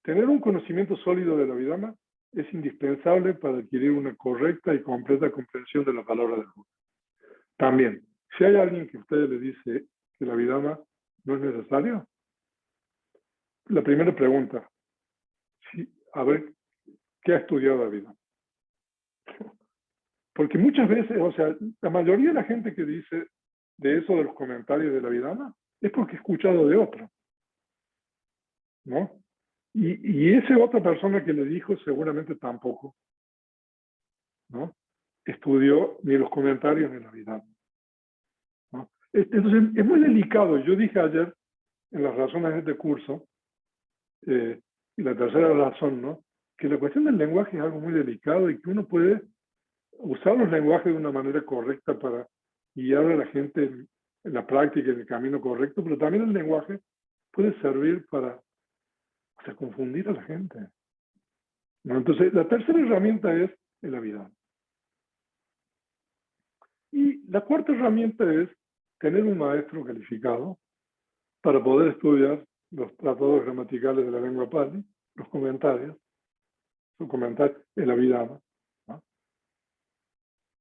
tener un conocimiento sólido del Abhidhamma es indispensable para adquirir una correcta y completa comprensión de la palabra del Buda. También, si hay alguien que a ustedes le dice que el Abhidhamma no es necesario, la primera pregunta, a ver, ¿qué ha estudiado Abhidhamma? Porque muchas veces, o sea, la mayoría de la gente que dice de eso de los comentarios de la Abhidhamma es porque he escuchado de otro, ¿no? Y esa otra persona que le dijo seguramente tampoco, ¿no?, estudió ni los comentarios ni la Abhidhamma, ¿no? Entonces, es muy delicado. Yo dije ayer en las razones de este curso, y la tercera razón, ¿no? Que la cuestión del lenguaje es algo muy delicado y que uno puede usar los lenguajes de una manera correcta para guiar a la gente en la práctica, en el camino correcto, pero también el lenguaje puede servir para, o sea, confundir a la gente, ¿no? Entonces, la tercera herramienta es el Abhidhamma. Y la cuarta herramienta es tener un maestro calificado para poder estudiar los tratados gramaticales de la lengua Pali, los comentarios, su comentario, el Abhidhamma, ¿no?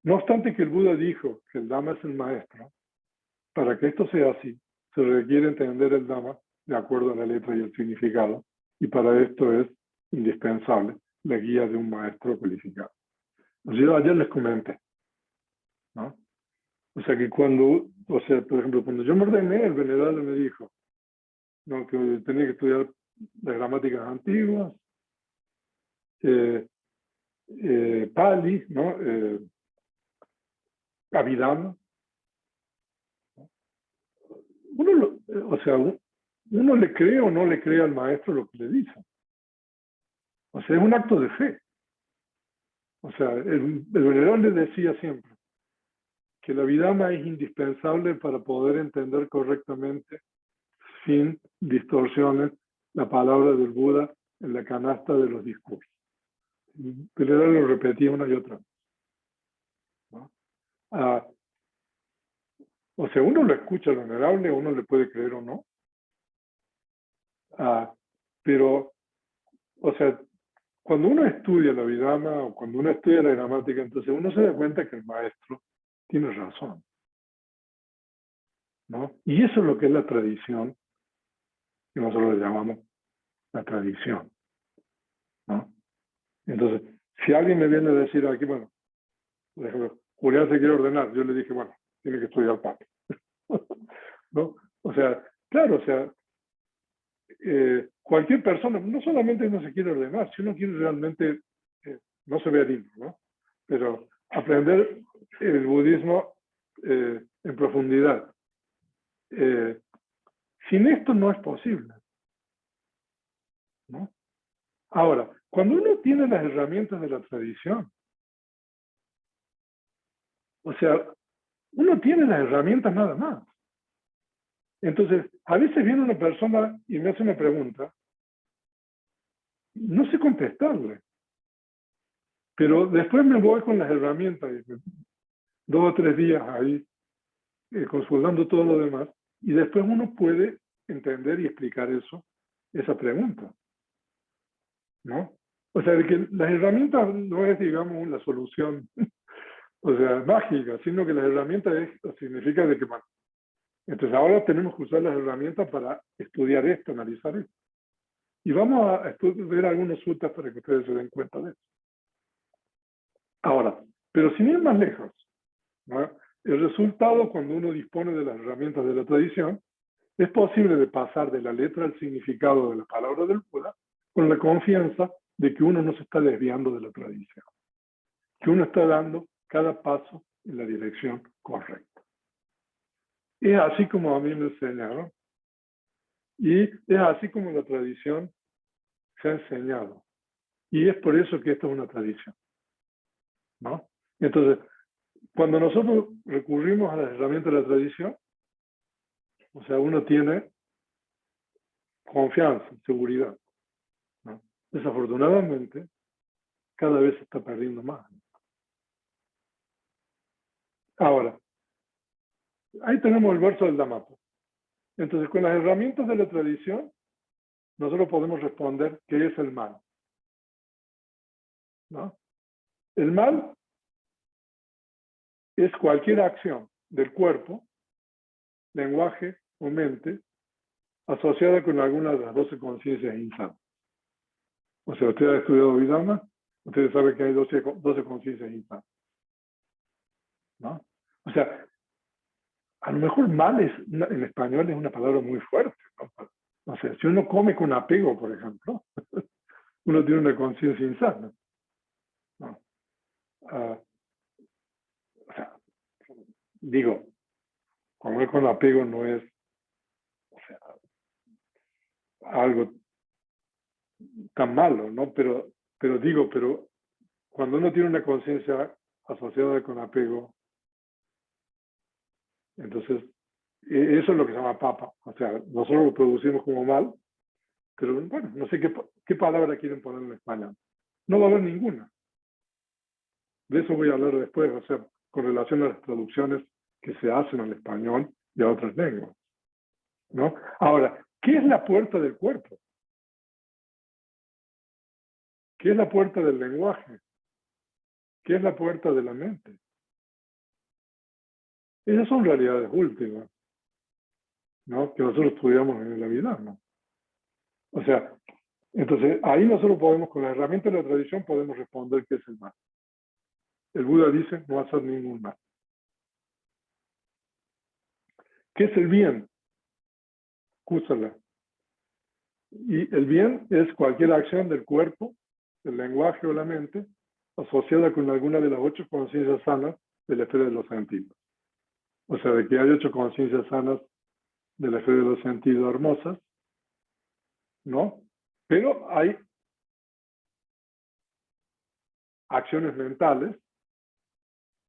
No obstante que el Buda dijo que el Dhamma es el maestro, para que esto sea así, se requiere entender el Dhamma de acuerdo a la letra y el significado, y para esto es indispensable la guía de un maestro cualificado. Yo ayer les comenté, ¿no? O sea que cuando, o sea, por ejemplo, cuando yo me ordené, el venerable me dijo, ¿no?, que tenía que estudiar las gramáticas antiguas, Pali, ¿no? Abhidhamma. O sea, uno le cree o no le cree al maestro lo que le dice. O sea, es un acto de fe. O sea, el venerable decía siempre que la Abhidhamma es indispensable para poder entender correctamente, sin distorsiones, la palabra del Buda en la canasta de los discursos. El venerable lo repetía una y otra vez, ¿no? O sea, uno lo escucha al venerable, uno le puede creer o no. Pero, o sea, cuando uno estudia la Abhidhamma o cuando uno estudia la gramática, entonces uno se da cuenta que el maestro tiene razón, ¿no? Y eso es lo que es la tradición, que nosotros le llamamos la tradición, ¿no? Entonces, si alguien me viene a decir aquí, bueno, por ejemplo, Julián se quiere ordenar, yo le dije, bueno, tiene que estudiar Pali, ¿no? O sea, claro, o sea, cualquier persona, no solamente uno se quiere ordenar, si uno quiere realmente, no se ve lindo, ¿no? Pero aprender el budismo en profundidad. Sin esto no es posible, ¿no? Ahora, cuando uno tiene las herramientas de la tradición, o sea, uno tiene las herramientas nada más. Entonces, a veces viene una persona y me hace una pregunta, no sé contestarle, pero después me voy con las herramientas, 2 o 3 días ahí, consultando todo lo demás, y después uno puede entender y explicar eso, esa pregunta, ¿no? O sea, de que las herramientas no es, digamos, la solución, o sea, mágica, sino que las herramientas significa de que, bueno, entonces ahora tenemos que usar las herramientas para estudiar esto, analizar esto. Y vamos a ver algunos sutras para que ustedes se den cuenta de eso. Ahora, pero sin ir más lejos, ¿no? El resultado, cuando uno dispone de las herramientas de la tradición, es posible de pasar de la letra al significado de la palabra del Buda con la confianza de que uno no se está desviando de la tradición, que uno está dando cada paso en la dirección correcta. Es así como a mí me enseñaron y es así como la tradición se ha enseñado. Y es por eso que esto es una tradición, ¿no? Entonces, cuando nosotros recurrimos a las herramientas de la tradición, o sea, uno tiene confianza, seguridad, ¿no? Desafortunadamente, cada vez se está perdiendo más. Ahora, ahí tenemos el verso del Dhammapada. Entonces, con las herramientas de la tradición, nosotros podemos responder qué es el mal, ¿no? El mal es cualquier acción del cuerpo, lenguaje o mente asociada con alguna de las 12 conciencias insanas. O sea, usted ha estudiado Abhidhamma, ustedes saben que hay 12 conciencias insanas, ¿no? O sea, a lo mejor mal en español es una palabra muy fuerte, ¿no? O sea, si uno come con apego, por ejemplo, uno tiene una conciencia insana, ¿no? O sea, digo, Cuando es con apego no es, o sea, algo tan malo, ¿no? Pero cuando uno tiene una conciencia asociada con apego, entonces eso es lo que se llama papa. O sea, nosotros lo producimos como mal, pero bueno, no sé qué palabra quieren poner en español. No va a haber ninguna. De eso voy a hablar después, o sea, con relación a las traducciones que se hacen al español y a otras lenguas, ¿no? Ahora, ¿qué es la puerta del cuerpo? ¿Qué es la puerta del lenguaje? ¿Qué es la puerta de la mente? Esas son realidades últimas, ¿no? Que nosotros estudiamos en la vida, ¿no? O sea, entonces ahí nosotros podemos, con la herramienta de la tradición, podemos responder qué es el mal. El Buda dice, no hacer ningún mal. ¿Qué es el bien? Kusala. Y el bien es cualquier acción del cuerpo, del lenguaje o la mente, asociada con alguna de las 8 conciencias sanas de la esfera de los sentidos. O sea, de que hay 8 conciencias sanas de la esfera de los sentidos hermosas, ¿no? Pero hay acciones mentales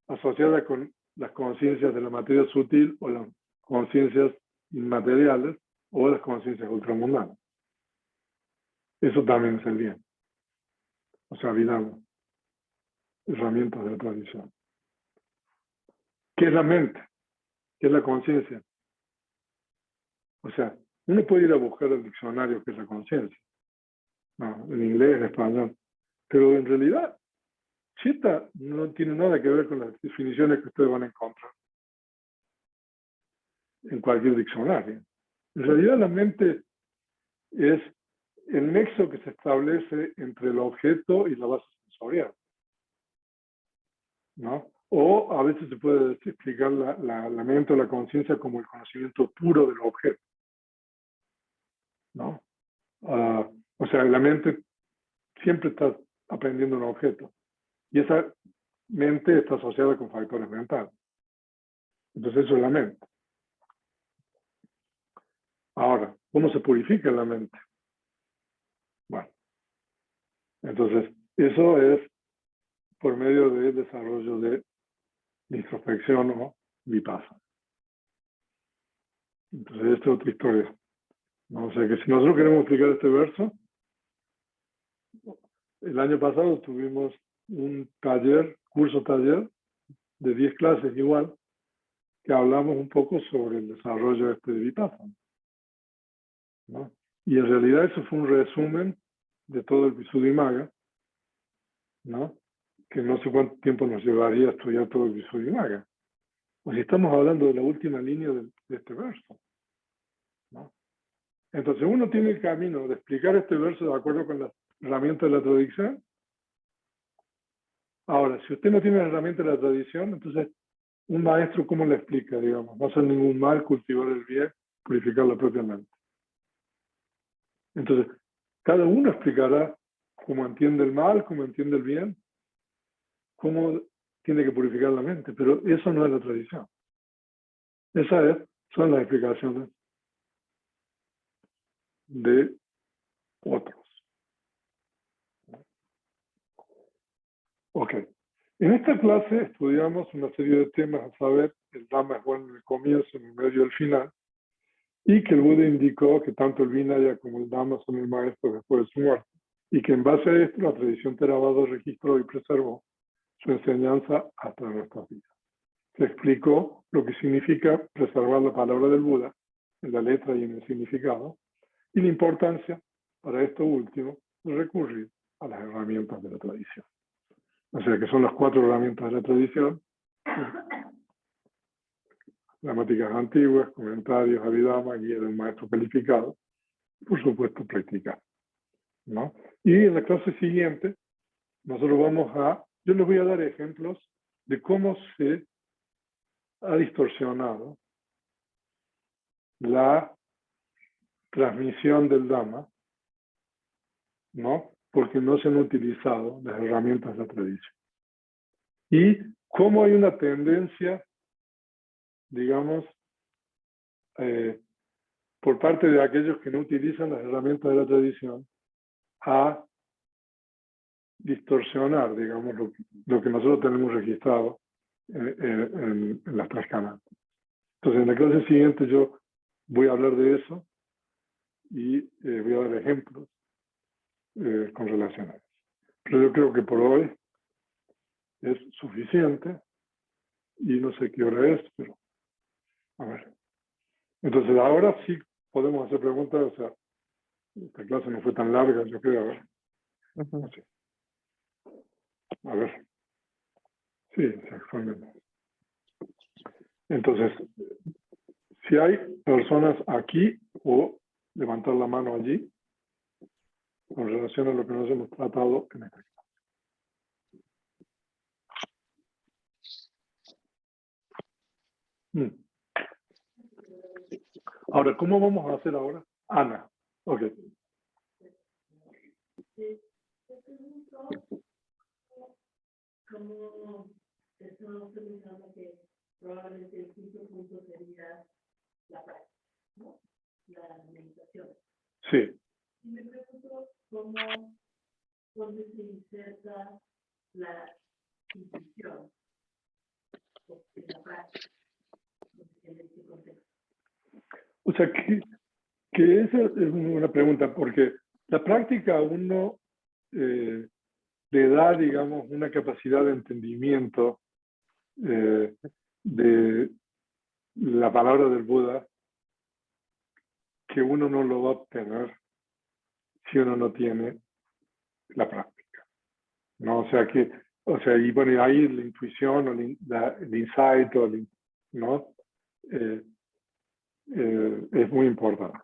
asociadas con las conciencias de la materia sutil o las conciencias inmateriales o las conciencias ultramundanas. Eso también es el bien. O sea, vidamos herramientas de la tradición. ¿Qué es la mente? ¿Qué es la conciencia? O sea, uno puede ir a buscar el diccionario qué es la conciencia, ¿no? En inglés, en español, pero en realidad Chitta no tiene nada que ver con las definiciones que ustedes van a encontrar en cualquier diccionario. En realidad la mente es el nexo que se establece entre el objeto y la base sensorial, ¿no? O a veces se puede explicar la mente o la conciencia como el conocimiento puro del objeto, ¿no? O sea, la mente siempre está aprendiendo un objeto y esa mente está asociada con factores mentales. Entonces eso es la mente. Ahora, ¿cómo se purifica la mente? Bueno, entonces eso es por medio del desarrollo de introspección o vipassana. Entonces esta es otra historia. ¿No? O sea que si nosotros queremos explicar este verso, el año pasado tuvimos un curso taller de 10 clases igual, que hablamos un poco sobre el desarrollo de vipassana, ¿no? Y en realidad eso fue un resumen de todo el Visuddhimagga, ¿no? Que no sé cuánto tiempo nos llevaría a estudiar todo el Visuddhimagga. O si estamos hablando de la última línea de este verso, ¿no? Entonces uno tiene el camino de explicar este verso de acuerdo con las herramientas de la tradición. Ahora, si usted no tiene la herramienta de la tradición, entonces un maestro, ¿cómo le explica? Digamos, no hacer ningún mal, cultivar el bien, purificar la propia mente. Entonces, cada uno explicará cómo entiende el mal, cómo entiende el bien, cómo tiene que purificar la mente, pero eso no es la tradición. Son las explicaciones de otros. Ok. En esta clase estudiamos una serie de temas, a saber, el Dhamma es bueno en el comienzo, en el medio y el final, y que el Buda indicó que tanto el Vinaya como el Dhamma son el maestro después de su muerte, y que en base a esto la tradición Theravada registró y preservó su enseñanza hasta nuestros días. Se explicó lo que significa preservar la palabra del Buda en la letra y en el significado, y la importancia para esto último de recurrir a las herramientas de la tradición. O sea que son las 4 herramientas de la tradición: gramáticas antiguas, comentarios, Abhidhamma, guía del maestro calificado, por supuesto practicar, ¿no? Y en la clase siguiente nosotros yo les voy a dar ejemplos de cómo se ha distorsionado la transmisión del Dhamma, ¿no? Porque no se han utilizado las herramientas de la tradición. Y cómo hay una tendencia, digamos, por parte de aquellos que no utilizan las herramientas de la tradición a distorsionar, digamos, lo que nosotros tenemos registrado en las tres canales. Entonces, en la clase siguiente yo voy a hablar de eso y voy a dar ejemplos con relación a eso. Pero yo creo que por hoy es suficiente y no sé qué hora es, pero a ver. Entonces, ahora sí podemos hacer preguntas, o sea, esta clase no fue tan larga, yo creo, a ver. Así. A ver. Sí, exactamente. Entonces, si hay personas aquí o levantar la mano allí, con relación a lo que nos hemos tratado en esta clase. Ahora, ¿cómo vamos a hacer ahora? Ana. Ok. Como estamos pensando que probablemente el quinto punto sería la práctica, ¿no? La meditación. Sí. Y me pregunto dónde se inserta la intuición en la práctica, en este contexto. O sea, que esa es una pregunta, porque la práctica a uno le da, digamos, una capacidad de entendimiento de la palabra del Buda que uno no lo va a obtener si uno no tiene la práctica, ¿no? O sea, y bueno, ahí la intuición, o el insight, ¿no? Es muy importante.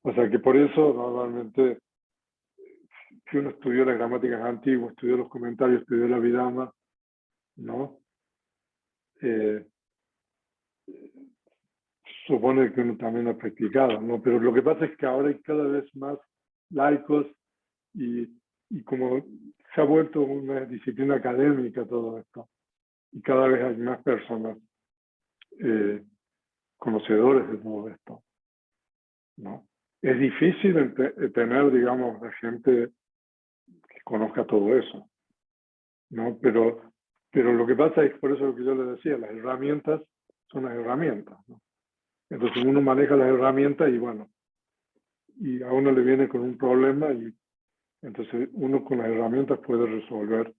O sea, que por eso normalmente, si uno estudió las gramáticas antiguas, estudió los comentarios, estudió la Abhidhamma, ¿no? Supone que uno también ha practicado, ¿no? Pero lo que pasa es que ahora hay cada vez más laicos y como se ha vuelto una disciplina académica todo esto, y cada vez hay más personas conocedores de todo esto, ¿no? Es difícil tener, digamos, la gente que conozca todo eso, ¿no? Pero lo que pasa es, por eso lo que yo les decía, las herramientas son las herramientas, ¿no? Entonces uno maneja las herramientas y bueno, y a uno le viene con un problema y entonces uno con las herramientas puede resolver,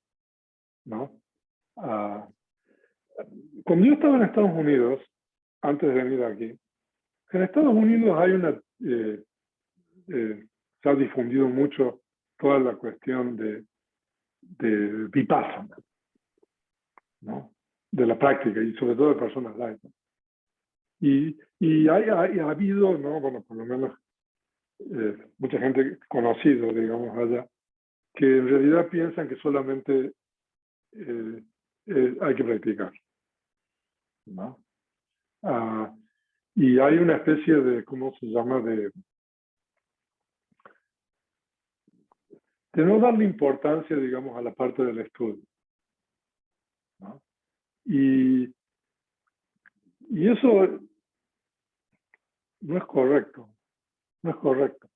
¿no? Cuando yo estaba en Estados Unidos, antes de venir aquí, en Estados Unidos hay se ha difundido mucho toda la cuestión de vipassana, ¿no? De la práctica y sobre todo de personas laicas. Y ha habido, ¿no? Bueno, por lo menos mucha gente conocida, digamos, allá, que en realidad piensan que solamente hay que practicar, ¿no? Y hay una especie de, ¿cómo se llama? De no darle importancia, digamos, a la parte del estudio, ¿no? Y eso no es correcto, no es correcto.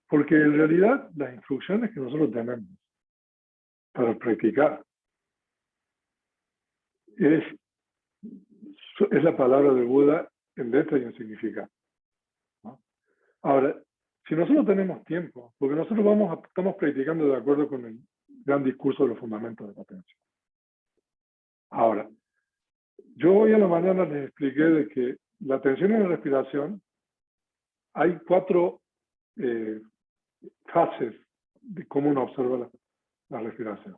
Porque en realidad las instrucciones que nosotros tenemos para practicar es la palabra de Buda en letra y en significado, ¿no? Ahora, si nosotros tenemos tiempo, porque nosotros estamos practicando de acuerdo con el gran discurso de los fundamentos de la atención. Ahora, yo hoy a la mañana les expliqué de que la atención en la respiración, hay 4 fases de cómo uno observa la respiración.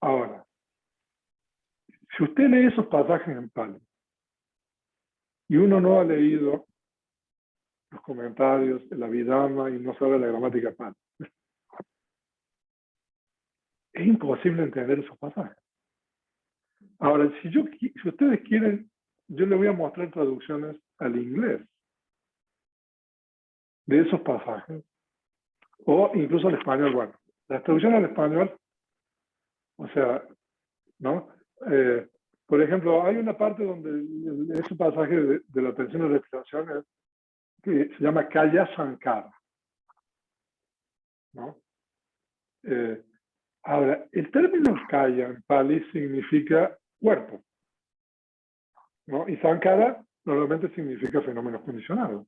Ahora, si usted lee esos pasajes en Pali y uno no ha leído los comentarios, el Abhidhamma y no sabe la gramática Pali, es imposible entender esos pasajes. Ahora, si ustedes quieren, yo les voy a mostrar traducciones al inglés de esos pasajes, o incluso al español. Bueno, la traducción al español, o sea, ¿no? Por ejemplo, hay una parte donde ese pasaje de la atención y respiración que se llama Kaya Sankara, ¿no? Ahora, el término Kaya en Pali significa cuerpo, ¿no? Y Sankara normalmente significa fenómenos condicionados,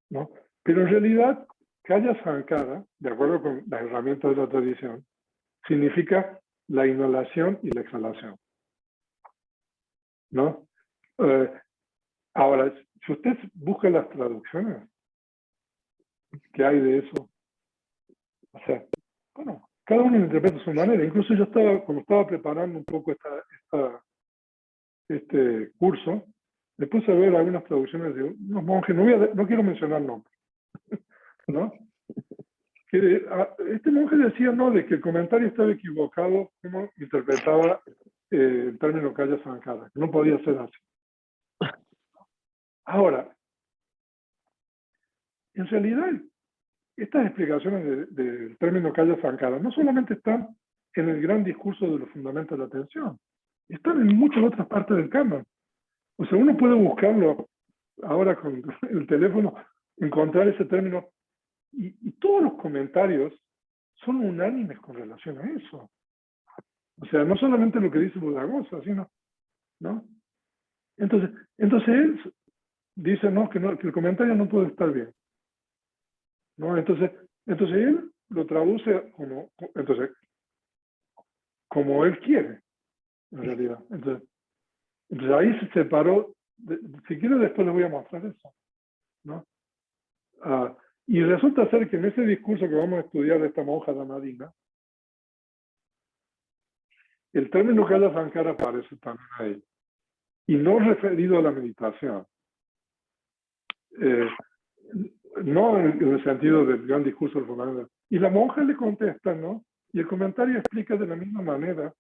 ¿no? Pero en realidad, Kaya Sankara, de acuerdo con las herramientas de la tradición, significa la inhalación y la exhalación, ¿no? Ahora, si usted busca las traducciones que hay de eso, o sea, bueno, cada uno lo interpreta a su manera. Incluso yo cuando estaba preparando un poco este curso, me puse a ver algunas traducciones de unos monjes, no quiero mencionar nombres, ¿no? Este monje decía, no, de que el comentario estaba equivocado, como interpretaba el término Kaya Sankara, que no podía ser así. Ahora, en realidad, estas explicaciones del término Kaya Sankara no solamente están en el gran discurso de los fundamentos de la atención, están en muchas otras partes del canon. O sea, uno puede buscarlo ahora con el teléfono, encontrar ese término, y todos los comentarios son unánimes con relación a eso. O sea, no solamente lo que dice Buddhaghosa, sino, ¿no? Entonces él dice, no, que el comentario no puede estar bien, ¿no? Entonces él lo traduce como él quiere, en realidad. Entonces ahí se separó, si quiero después les voy a mostrar eso, ¿no? Y resulta ser que en ese discurso que vamos a estudiar de esta monja Damadina, el término Kaya Sankara aparece también ahí, y no referido a la meditación. No en el sentido del gran discurso del fundamento. Y la monja le contesta, ¿no? Y el comentario explica de la misma manera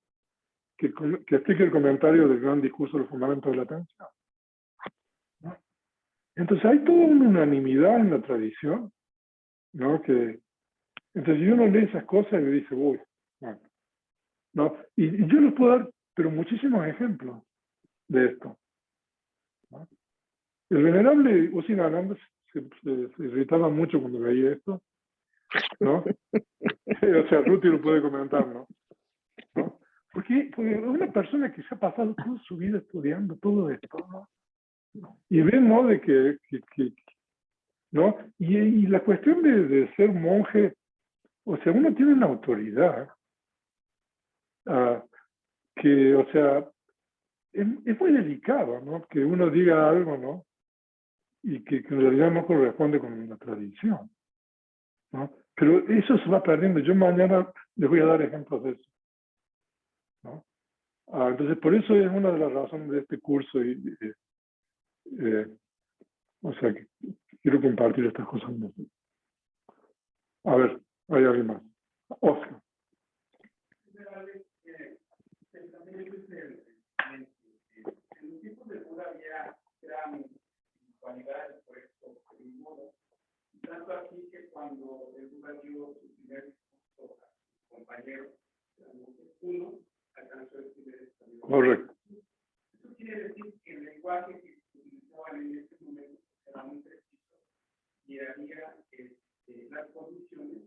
que explica el comentario del gran discurso del fundamento de la atención, ¿no? Entonces hay toda una unanimidad en la tradición, ¿no? Entonces uno lee esas cosas y dice, uy, bueno, ¿no? Y yo les puedo dar, pero muchísimos ejemplos de esto, ¿no? El venerable Usinananda se irritaba mucho cuando veía esto, ¿no? O sea, Ruti lo puede comentar, ¿no? Porque es una persona que se ha pasado toda su vida estudiando todo esto, ¿no? Y ve, ¿no? De que ¿no? Y la cuestión de ser monje, o sea, uno tiene una autoridad que, o sea, es muy delicado, ¿no? Que uno diga algo, ¿no? Y que en realidad no corresponde con la tradición, ¿no? Pero eso se va perdiendo. Yo mañana les voy a dar ejemplos de eso, ¿no? Entonces, por eso es una de las razones de este curso. O sea, que quiero compartir estas cosas. A ver, hay alguien más. Oscar. En los tiempos de Buda había gran cualidades por esto, tanto así que cuando el Buda dio su primer discurso a su compañero, uno alcanzó el primer estadio. Correcto. Eso quiere decir que el lenguaje que se utilizaban en este momento era muy preciso y había las condiciones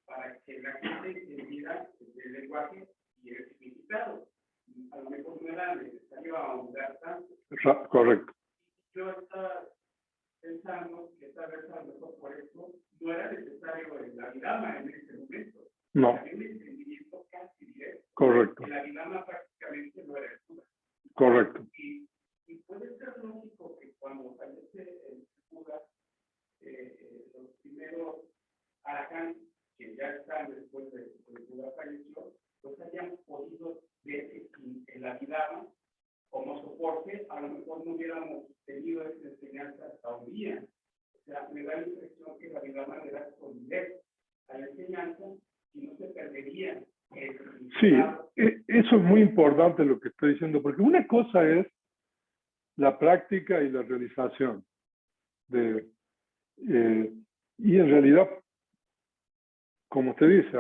para que la gente entendiera el lenguaje y el significado. A lo mejor no era necesario ahondar tanto. Correcto. Yo estaba pensando que tal vez a lo mejor por eso no era necesario el Abhidhamma en ese momento. No. Había un entendimiento casi directo. Correcto. El Abhidhamma prácticamente no era el Buda. Correcto. Y puede ser lógico que cuando fallece el Buda, los primeros arahants que ya están después de que el Buda falleció, pues hayan podido ver el Abhidhamma como soporte. A lo mejor no hubiéramos tenido esa enseñanza hasta un día. O sea, me da la impresión que el Abhidhamma le da solidez a la enseñanza y no se perdería. Sí, eso es muy importante lo que estoy diciendo, porque una cosa es la práctica y la realización y en realidad, como usted dice,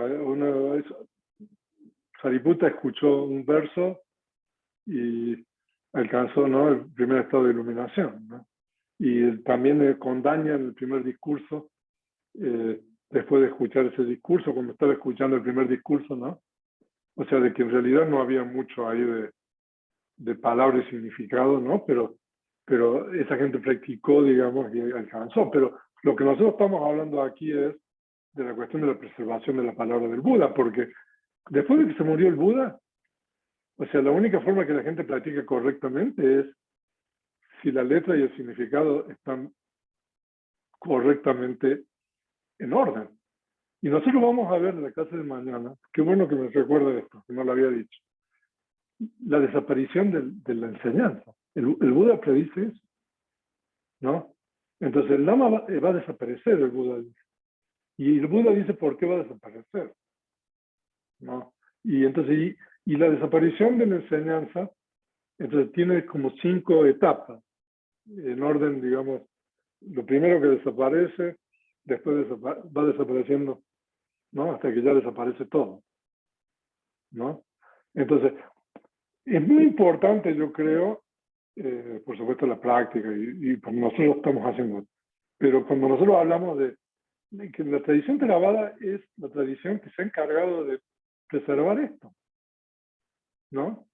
Sariputta escuchó un verso y alcanzó, ¿no?, el primer estado de iluminación, ¿no? Y también con Daña en el primer discurso, después de escuchar ese discurso, cuando estaba escuchando el primer discurso, ¿no? O sea, de que en realidad no había mucho ahí de palabra y significado, ¿no? Pero esa gente practicó, digamos, y alcanzó. Pero lo que nosotros estamos hablando aquí es de la cuestión de la preservación de la palabra del Buda, porque después de que se murió el Buda, o sea, la única forma que la gente practica correctamente es si la letra y el significado están correctamente en orden. Y nosotros vamos a ver en la clase de mañana, qué bueno que me recuerda esto, que no lo había dicho, la desaparición de la enseñanza. El Buda predice eso, ¿no? Entonces el Dhamma va a desaparecer, el Buda dice. Y el Buda dice por qué va a desaparecer, ¿no? Y entonces, y la desaparición de la enseñanza, entonces tiene como 5 etapas, en orden, digamos, lo primero que desaparece, después va desapareciendo, ¿no? Hasta que ya desaparece todo, ¿no? Entonces, es muy importante, yo creo, por supuesto, la práctica, y pues nosotros lo estamos haciendo. Pero cuando nosotros hablamos de que la tradición Theravada es la tradición que se ha encargado de preservar esto, ¿no?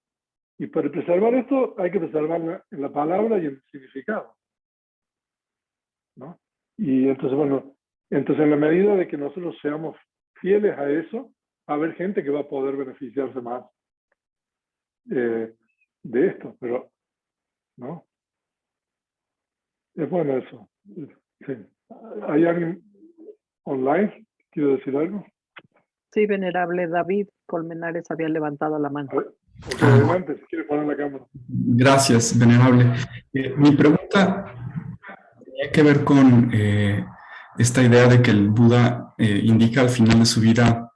Y para preservar esto hay que preservarla en la palabra y en el significado, ¿no? Y entonces, bueno, entonces en la medida de que nosotros seamos fieles a eso, va a haber gente que va a poder beneficiarse más de esto, pero, ¿no? Es bueno eso. Sí. ¿Hay alguien online? ¿Quiero decir algo? Sí, venerable David Colmenares había levantado la mano. Ok, adelante, si quiere poner la cámara. Gracias, venerable. Mi pregunta tenía que ver con esta idea de que el Buda indica al final de su vida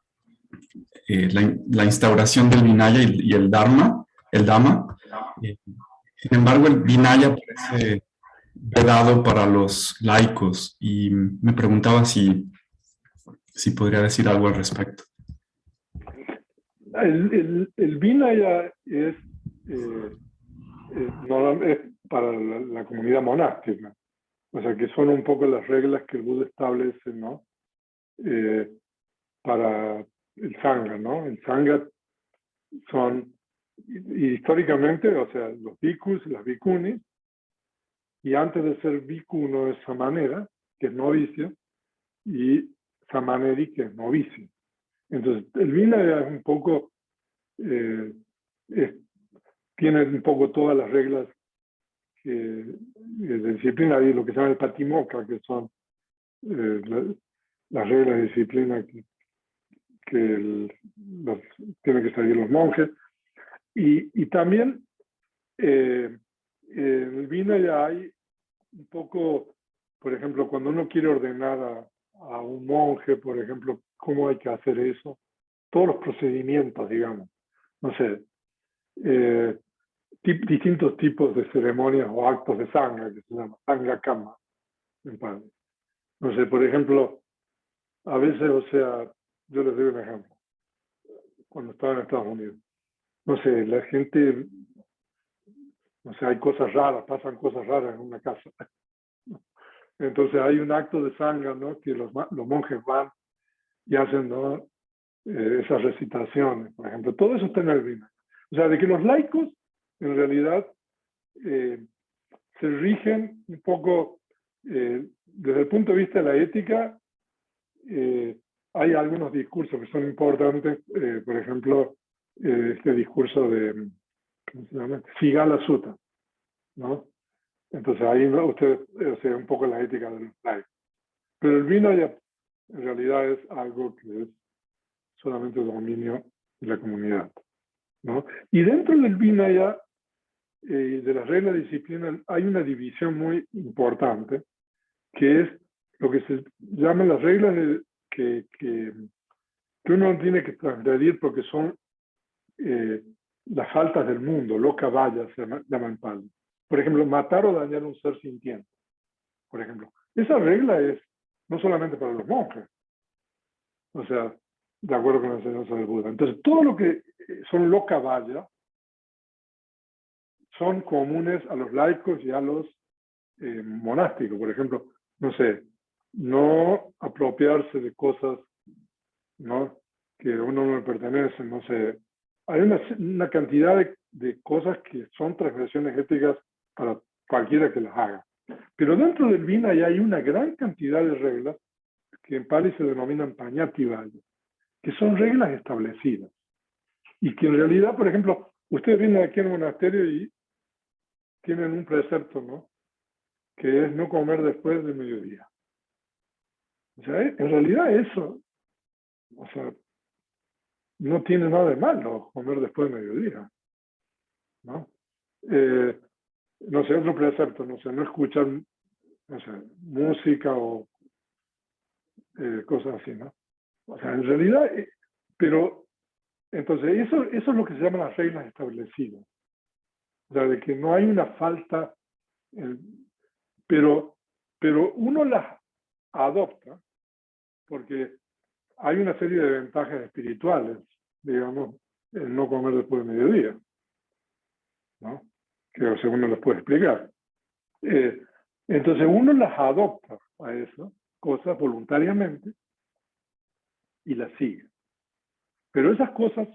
la instauración del Vinaya y el Dhamma. Sin embargo, el Vinaya parece vedado para los laicos y me preguntaba si podría decir algo al respecto. El Vinaya es para la comunidad monástica. O sea, que son un poco las reglas que el Buda establece, ¿no? Para el Sangha, ¿no? El Sangha son, históricamente, o sea, los bhikkhus, las bhikkhunis, y antes de ser bhikkhu uno es samanera, que es novicio, y samaneri, que es novicio. Entonces, el Vinaya es un poco, tiene un poco todas las reglas de disciplina, y lo que se llama el patimokkha, que son las reglas de disciplina que tienen que seguir los monjes. Y también en el Vinaya hay un poco, por ejemplo, cuando uno quiere ordenar a un monje, por ejemplo, cómo hay que hacer eso, todos los procedimientos, digamos, no sé, distintos tipos de ceremonias o actos de sangha, que se llama sangha kama, en Pali. No sé, por ejemplo, a veces, o sea, yo les doy un ejemplo, cuando estaba en Estados Unidos, no sé, la gente, no sé, hay cosas raras, pasan cosas raras en una casa. Entonces hay un acto de sangha, ¿no?, que los monjes van y hacen, ¿no?, esas recitaciones, por ejemplo. Todo eso está en el Vinaya. O sea, de que los laicos, en realidad, se rigen un poco, desde el punto de vista de la ética, hay algunos discursos que son importantes, por ejemplo, este discurso de, ¿cómo se llama? Sigala Sutta, ¿no? Entonces ahí usted, o sea, un poco la ética de los laicos. Pero el Vinaya en realidad es algo que es solamente dominio de la comunidad, ¿no? Y dentro del Vinaya, de las reglas de disciplina, hay una división muy importante, que es lo que se llaman las reglas que uno tiene que transgredir porque son las faltas del mundo, loka vaya, se llama en Pali. Por ejemplo, matar o dañar a un ser sintiente, por ejemplo. Esa regla es no solamente para los monjes, o sea, de acuerdo con la enseñanza del Buda. Entonces, todo lo que son loka vaya, son comunes a los laicos y a los monásticos. Por ejemplo, no sé, no apropiarse de cosas, ¿no?, que a uno no le pertenecen, no sé. Hay una cantidad de cosas que son transgresiones éticas para cualquiera que las haga. Pero dentro del vina ya hay una gran cantidad de reglas que en Pali se denominan pañativaya, que son reglas establecidas. Y que en realidad, por ejemplo, ustedes vienen aquí al monasterio y tienen un precepto, ¿no?, que es no comer después del mediodía. O sea, en realidad eso, o sea, no tiene nada de malo comer después del mediodía, ¿no? No sé, otro precepto, no sé, no escuchar, no sé, música o cosas así, ¿no? O sea, en realidad, pero, entonces, eso es lo que se llaman las reglas establecidas. O sea, de que no hay una falta, pero uno las adopta porque hay una serie de ventajas espirituales, digamos, el no comer después del mediodía, ¿no?, que según no les puede explicar. Entonces uno las adopta a esas cosas voluntariamente y las sigue. Pero esas cosas,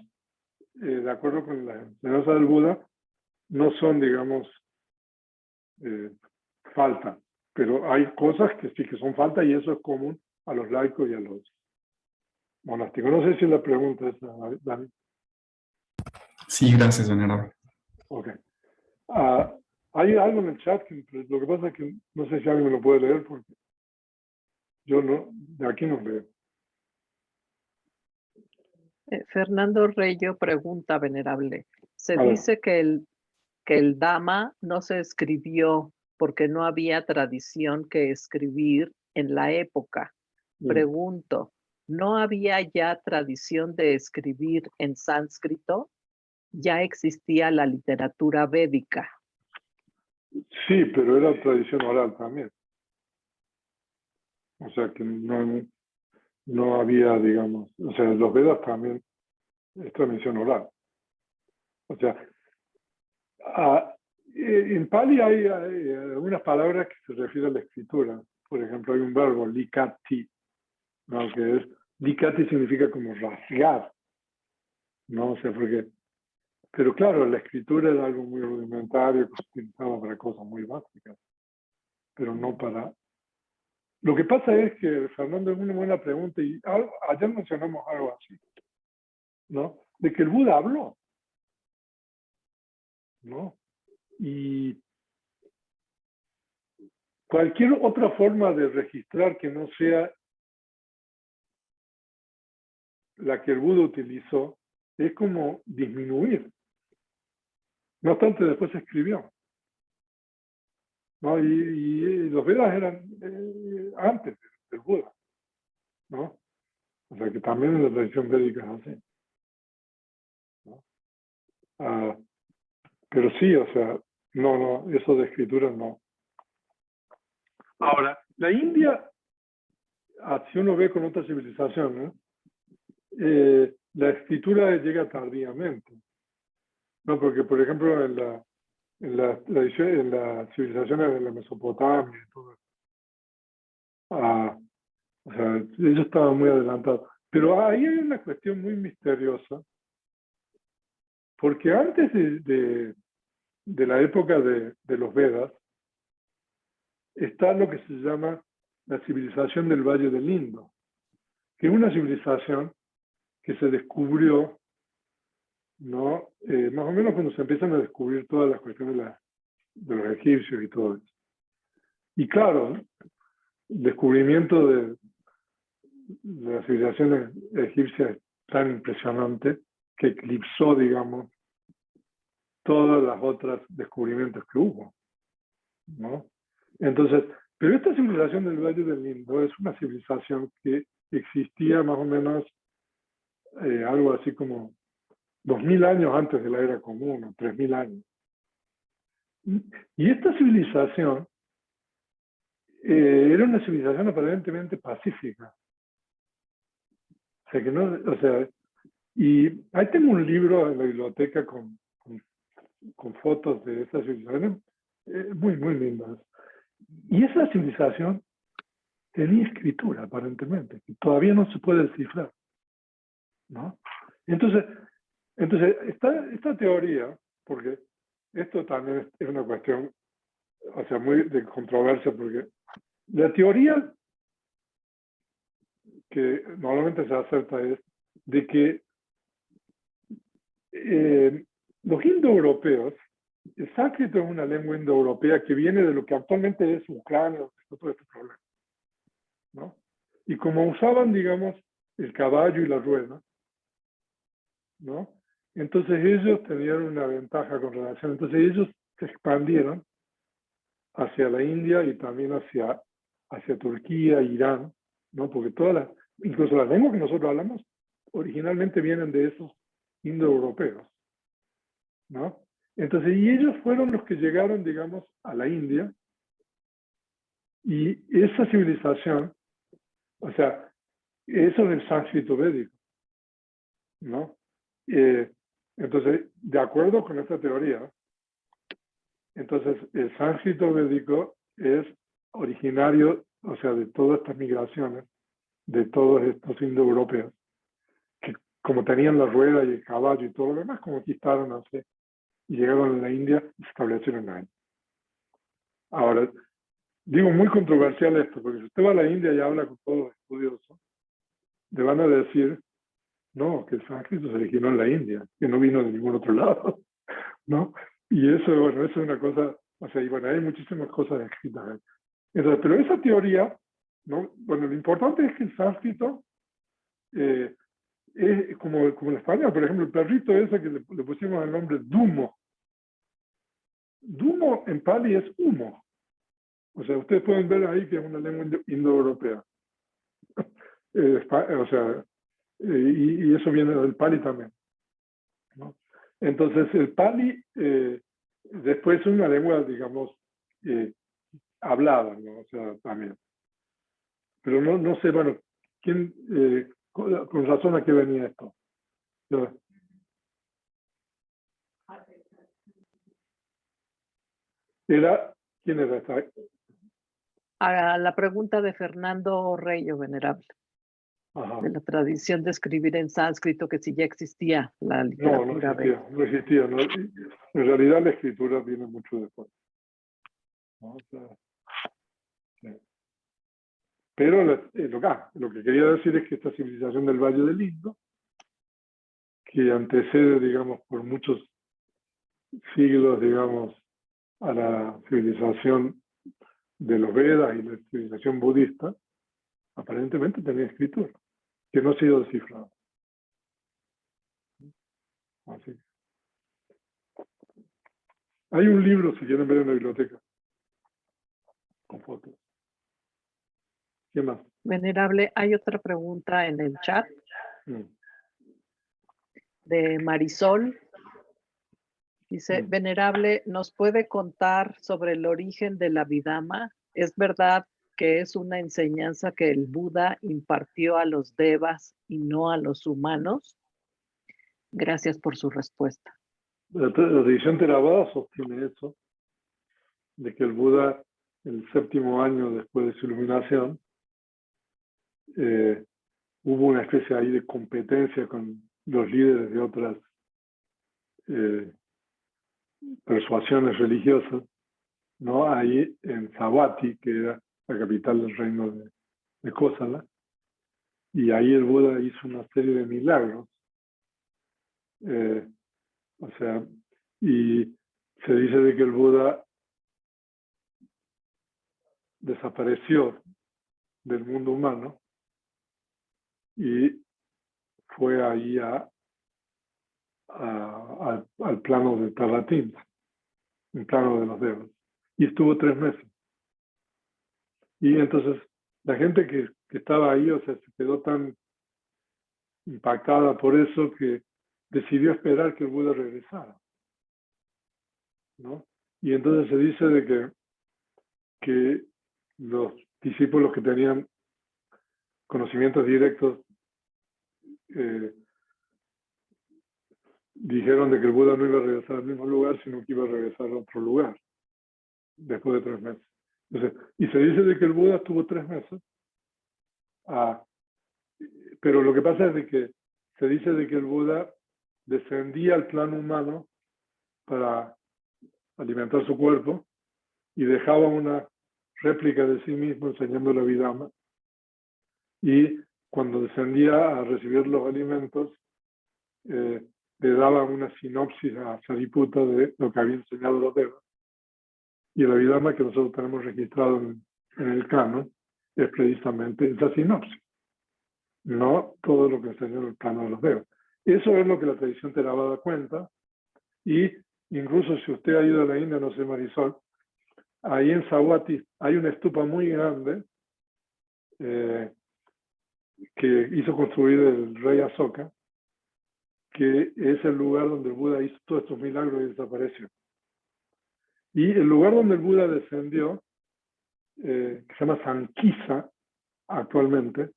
de acuerdo con la enseñanza del Buda, no son, digamos, falta. Pero hay cosas que sí que son falta y eso es común a los laicos y a los monásticos. No sé si la pregunta es, Dani. Sí, gracias, venerable. Ok. Hay algo en el chat que lo que pasa es que no sé si alguien me lo puede leer porque yo no, de aquí no leo. Fernando Reyo pregunta, venerable, se A ver. dice que el Dhamma no se escribió porque no había tradición que escribir en la época. Pregunto, ¿no había ya tradición de escribir en sánscrito? Ya existía la literatura védica. Sí, pero era tradición oral también. O sea que no había, digamos, o sea, los Vedas también es transmisión oral. O sea, en Pali hay algunas palabras que se refieren a la escritura. Por ejemplo, hay un verbo, likati, ¿no?, que es, likati significa como rasgar, ¿no? O sea, porque, pero claro, la escritura era algo muy rudimentario que se utilizaba para cosas muy básicas, pero no para... Lo que pasa es que, Fernando, es una buena pregunta, y ayer mencionamos algo así, ¿no?, de que el Buda habló, ¿no? Y cualquier otra forma de registrar que no sea la que el Buda utilizó es como disminuir. No obstante, después se escribió, ¿no? Y los Vedas eran antes del Buda, ¿no? O sea que también en la tradición védica es así, ¿no? Pero sí, o sea, no, eso de escritura no. Ahora, la India, si uno ve con otras civilizaciones, la escritura llega tardíamente, ¿no? Porque, por ejemplo, en las civilizaciones de la Mesopotamia y todo, o sea, ellos estaban muy adelantados. Pero ahí hay una cuestión muy misteriosa, porque antes de la época de los Vedas, está lo que se llama la civilización del Valle del Indo, que es una civilización que se descubrió, ¿no? Más o menos cuando se empiezan a descubrir todas las cuestiones de los egipcios y todo eso. Y claro, ¿no?, el descubrimiento de las civilizaciones egipcias es tan impresionante que eclipsó, digamos, todas las otras descubrimientos que hubo, ¿no? Entonces, pero esta civilización del Valle del Indo es una civilización que existía más o menos algo así como 2000 años antes de la era común, o 3000 años. Y esta civilización era una civilización aparentemente pacífica. O sea, que no, o sea, y ahí tengo un libro en la biblioteca con con fotos de esas civilizaciones muy, muy lindas. Y esa civilización tenía escritura, aparentemente, que todavía no se puede descifrar, ¿no? Entonces esta teoría, porque esto también es una cuestión, o sea, muy de controversia, porque la teoría que normalmente se acepta es de que los indoeuropeos, el sánscrito es una lengua indoeuropea que viene de lo que actualmente es Ucrania, todo este problema, ¿no? Y como usaban, digamos, el caballo y la rueda, ¿no? Entonces ellos tenían una ventaja con relación, entonces ellos se expandieron hacia la India y también hacia Turquía, Irán, ¿no? Porque incluso las lenguas que nosotros hablamos, originalmente vienen de esos indoeuropeos, ¿no? Entonces, y ellos fueron los que llegaron, digamos, a la India, y esa civilización, o sea, eso es el sánscrito védico, ¿no? Entonces, de acuerdo con esta teoría, entonces el sánscrito védico es originario, o sea, de todas estas migraciones, de todos estos indoeuropeos, que como tenían la rueda y el caballo y todo lo demás, conquistaron hace y llegaron a la India y se establecieron ahí. Ahora, digo muy controversial esto, porque si usted va a la India y habla con todos los estudiosos, le van a decir, no, que el sánscrito se originó en la India, que no vino de ningún otro lado, ¿no? Y eso, bueno, eso es una cosa, o sea, y bueno, hay muchísimas cosas escritas ahí. Entonces, pero esa teoría, ¿no? Bueno, lo importante es que el sánscrito es como en España, por ejemplo, el perrito ese que le pusimos el nombre Dumo. Dumo en Pali es humo. O sea, ustedes pueden ver ahí que es una lengua indoeuropea. O sea, y eso viene del Pali también, ¿no? Entonces, el Pali después es una lengua, digamos, hablada, ¿no? O sea, también. Pero no sé, bueno, ¿quién, con razón a qué venía esto? ¿Quién era esta? A la pregunta de Fernando Reyo, venerable, Ajá. de la tradición de escribir en sánscrito, que si ya existía la No literatura existía. No. En realidad la escritura viene mucho después, ¿no? O sea, sí. Pero lo que quería decir es que esta civilización del Valle del Indo, que antecede, digamos, por muchos siglos, digamos, a la civilización de los Vedas y la civilización budista, aparentemente tenía escritura, que no ha sido descifrada. Así. Hay un libro, si quieren ver en la biblioteca, con fotos. ¿Qué más? Venerable, hay otra pregunta en el chat de Marisol. Dice, venerable, ¿nos puede contar sobre el origen del Abhidhamma? ¿Es verdad que es una enseñanza que el Buda impartió a los devas y no a los humanos? Gracias por su respuesta. La tradición Theravada sostiene eso, de que el Buda, el 7º año después de su iluminación, hubo una especie ahí de competencia con los líderes de otras persuasiones religiosas, ¿no? Ahí en Savatthi, que era la capital del reino de Kosala, y ahí el Buda hizo una serie de milagros. O sea, y se dice de que el Buda desapareció del mundo humano y fue ahí al plano de Taratín, el plano de los devas, y estuvo 3 meses. Y entonces la gente que estaba ahí, o sea, se quedó tan impactada por eso que decidió esperar que el Buda regresara, ¿no? Y entonces se dice de que los discípulos que tenían conocimientos directos dijeron de que el Buda no iba a regresar al mismo lugar, sino que iba a regresar a otro lugar después de 3 meses. Entonces, y se dice de que el Buda estuvo 3 meses, pero lo que pasa es de que se dice de que el Buda descendía al plano humano para alimentar su cuerpo y dejaba una réplica de sí mismo enseñando la Abhidhamma, y cuando descendía a recibir los alimentos le daba una sinopsis a Sariputta de lo que había enseñado los devas. Y el Abhidhamma que nosotros tenemos registrado en el canon es precisamente esa sinopsis, no todo lo que enseñó en el plano de los devas. Eso es lo que la tradición Theravada cuenta, y incluso si usted ha ido a la India, no sé, Marisol, ahí en Savatthi hay una estupa muy grande que hizo construir el rey Asoka, que es el lugar donde el Buda hizo todos estos milagros y desapareció. Y el lugar donde el Buda descendió, que se llama Sankisa actualmente,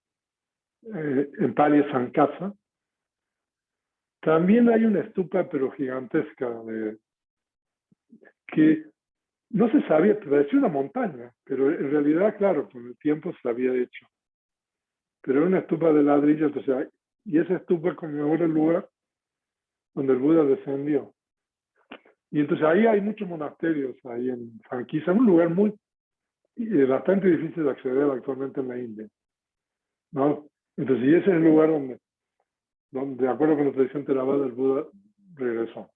en Pali es Sankasa, también hay una estupa pero gigantesca que no se sabía, parecía una montaña, pero en realidad, claro, con el tiempo se había hecho. Pero era una estupa de ladrillo, entonces, y esa estupa conmemora el lugar donde el Buda descendió. Y entonces ahí hay muchos monasterios, ahí en Sankisa, un lugar muy bastante difícil de acceder actualmente en la India, ¿no? Entonces, y ese es el lugar donde de acuerdo con la tradición Theravada, el Buda regresó.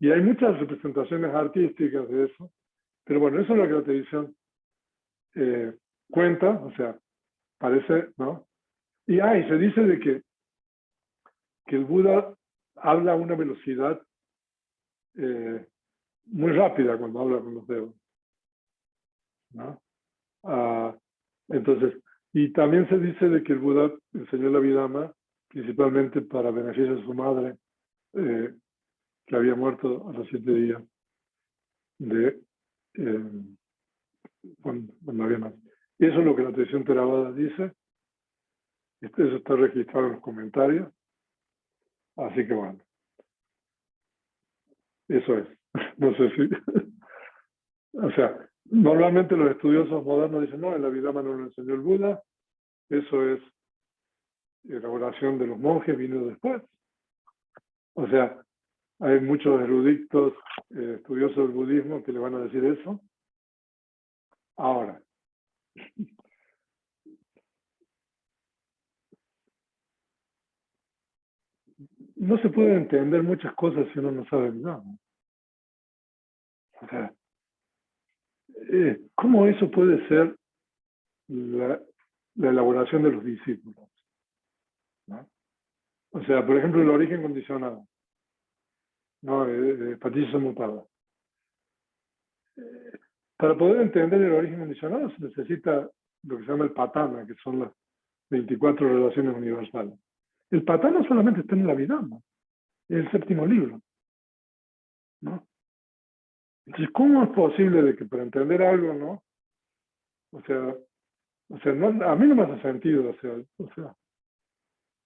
Y hay muchas representaciones artísticas de eso, pero bueno, eso es lo que la tradición cuenta, o sea, parece, ¿no? Y se dice de que el Buda habla a una velocidad muy rápida cuando habla con los devas, ¿no? Entonces, y también se dice de que el Buda enseñó la Abhidhamma principalmente para beneficio de su madre, que había muerto a los 7 días de cuando había nacido. Eso es lo que la tradición Theravada dice. Eso está registrado en los comentarios. Así que bueno, eso es. No sé si... O sea, normalmente los estudiosos modernos dicen, no, el Abhidhamma no lo enseñó el Buda, eso es elaboración de los monjes, vino después. O sea, hay muchos eruditos estudiosos del budismo que le van a decir eso. Ahora, no se pueden entender muchas cosas si uno no sabe el Dhamma. O sea, ¿cómo eso puede ser la elaboración de los discípulos? ¿No? O sea, por ejemplo, el origen condicionado, ¿no? Paticca Samuppada. Para poder entender el origen condicionado se necesita lo que se llama el patana, que son las 24 relaciones universales. El patana solamente está en la Abhidhamma, es el 7º libro, ¿no? Entonces, ¿cómo es posible de que para entender algo, ¿no? O sea no, a mí no me hace sentido, o sea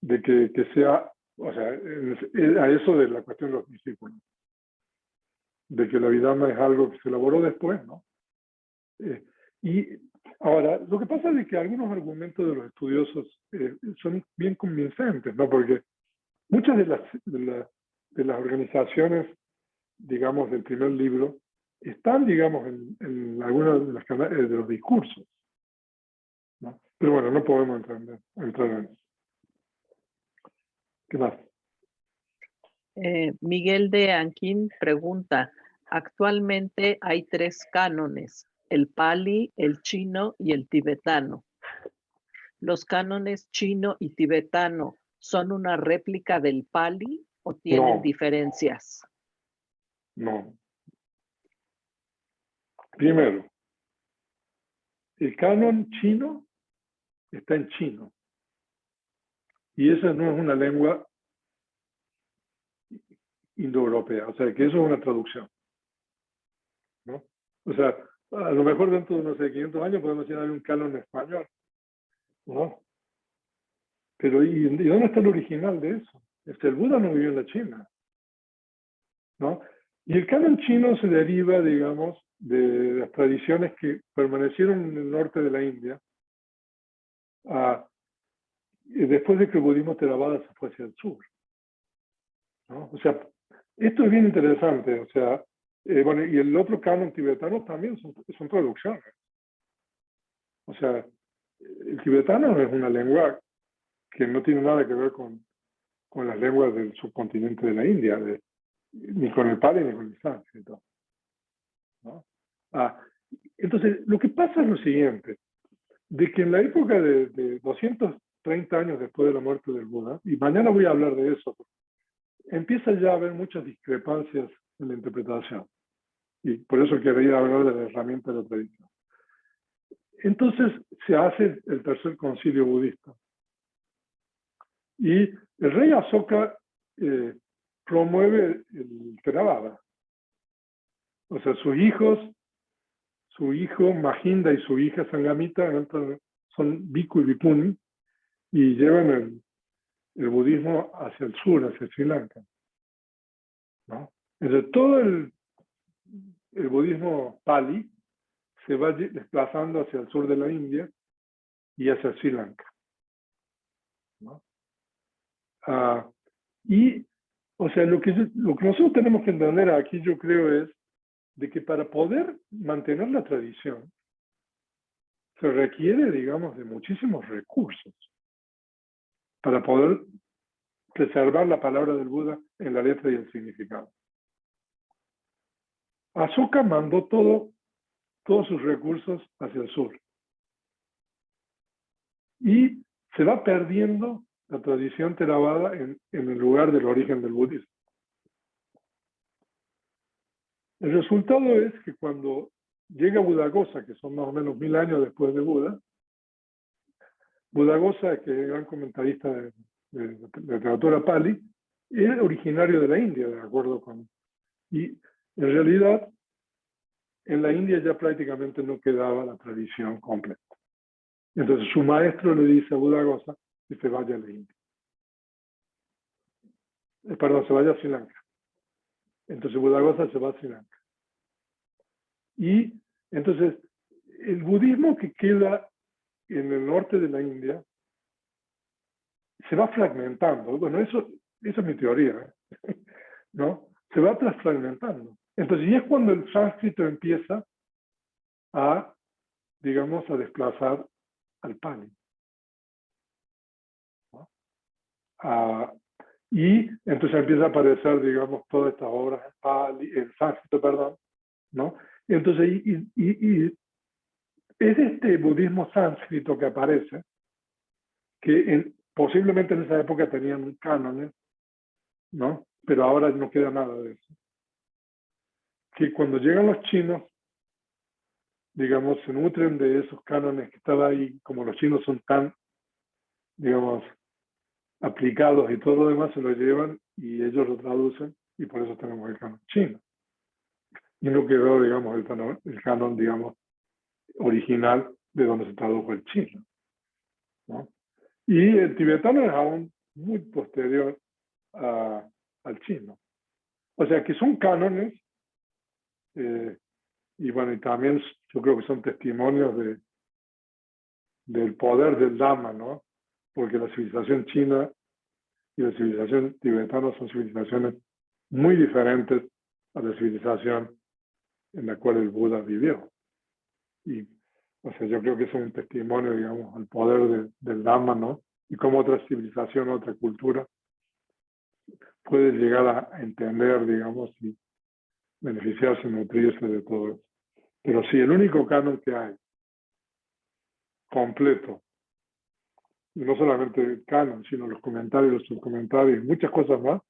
de que sea, o sea, a eso de la cuestión de los discípulos, de que la Abhidhamma es algo que se elaboró después, ¿no? Y ahora, lo que pasa es que algunos argumentos de los estudiosos son bien convincentes, ¿no? Porque muchas de las organizaciones, digamos, del primer libro, están, digamos, en algunos de los discursos, ¿no? Pero bueno, no podemos entrar en eso. ¿Qué más? Miguel de Anquín pregunta, actualmente hay 3 cánones, el Pali, el chino y el tibetano. ¿Los cánones chino y tibetano son una réplica del Pali o tienen diferencias? No. Primero, el canon chino está en chino. Y esa no es una lengua indoeuropea, o sea, que eso es una traducción, ¿no? O sea, a lo mejor dentro de, no sé, 500 años podemos decir hay un canon español, ¿no? Pero ¿y dónde está el original de eso? El Buda no vivió en la China. ¿no? Y el canon chino se deriva, digamos, de las tradiciones que permanecieron en el norte de la India después de que el budismo Theravada se fue hacia el sur, ¿no? O sea, esto es bien interesante, o sea, bueno, y el otro canon tibetano también son traducciones. O sea, el tibetano no es una lengua que no tiene nada que ver con las lenguas del subcontinente de la India, ni con el pali ni con el sánscrito, ¿no? Entonces, lo que pasa es lo siguiente, de que en la época de 230 años después de la muerte del Buda, y mañana voy a hablar de eso, empieza ya a haber muchas discrepancias en la interpretación. Y por eso quería hablar de la herramienta de la tradición. Entonces se hace el tercer concilio budista. Y el rey Asoka promueve el Theravada. O sea, su hijo Mahinda y su hija Sangamita son Bhikkhu y Vipuni y llevan el budismo hacia el sur, hacia Sri Lanka, ¿no? Entonces todo el budismo pali se va desplazando hacia el sur de la India y hacia Sri Lanka, ¿no? Y, o sea, lo que nosotros tenemos que entender aquí, yo creo, es de que para poder mantener la tradición se requiere, digamos, de muchísimos recursos para poder preservar la palabra del Buda en la letra y el significado. Asoka mandó todos sus recursos hacia el sur. Y se va perdiendo la tradición Theravada en el lugar del origen del budismo. El resultado es que cuando llega Buddhaghosa, que son más o menos 1000 años después de Buda, Buddhaghosa, que es gran comentarista de literatura pali, es originario de la India, de acuerdo con... Y en realidad, en la India ya prácticamente no quedaba la tradición completa. Entonces su maestro le dice a Buddhaghosa que se vaya a la India. Se vaya a Sri Lanka. Entonces Buddhaghosa se va a Sri Lanka. Y entonces el budismo que queda en el norte de la India se va fragmentando. Bueno, eso es mi teoría, ¿no? Se va fragmentando. Entonces, y es cuando el sánscrito empieza a, digamos, a desplazar al pali, ¿no? Y entonces empieza a aparecer, digamos, todas estas obras en pali, en sánscrito, perdón, ¿no? Entonces, y es este budismo sánscrito que aparece, que posiblemente en esa época tenían un canon, ¿no? Pero ahora no queda nada de eso. Que cuando llegan los chinos, digamos, se nutren de esos cánones que estaban ahí, como los chinos son tan, digamos, aplicados y todo lo demás, se lo llevan y ellos lo traducen y por eso tenemos el canon chino. Y no quedó, digamos, el canon, digamos, original de donde se tradujo el chino, ¿no? Y el tibetano es aún muy posterior al chino. O sea que son cánones, y bueno, y también yo creo que son testimonios del poder del Dhamma, ¿no? Porque la civilización china y la civilización tibetana son civilizaciones muy diferentes a la civilización en la cual el Buda vivió. Y, o sea, yo creo que es un testimonio, digamos, al poder del Dhamma, ¿no? Y cómo otra civilización, otra cultura puede llegar a entender, digamos, y beneficiarse, nutrirse de todo eso. Pero sí, el único canon que hay completo, y no solamente el canon, sino los comentarios, los subcomentarios, y muchas cosas más,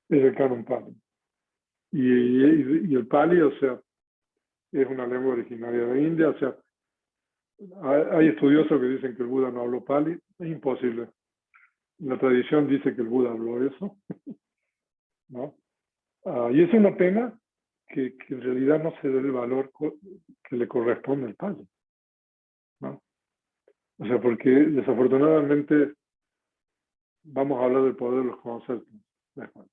es el canon pali. Y el pali, o sea, es una lengua originaria de India, o sea, hay estudiosos que dicen que el Buda no habló pali, es imposible. La tradición dice que el Buda habló eso, ¿no? Y es una pena que en realidad no se dé el valor que le corresponde al pali, ¿no? O sea, porque desafortunadamente vamos a hablar del poder de los conceptos después.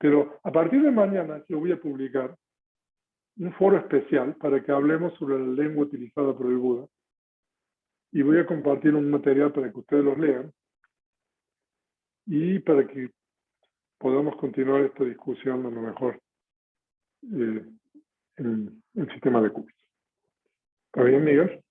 Pero a partir de mañana yo voy a publicar un foro especial para que hablemos sobre la lengua utilizada por el Buda. Y voy a compartir un material para que ustedes los lean y para que podamos continuar esta discusión a lo mejor en el sistema de cursos. ¿Está bien, Miguel?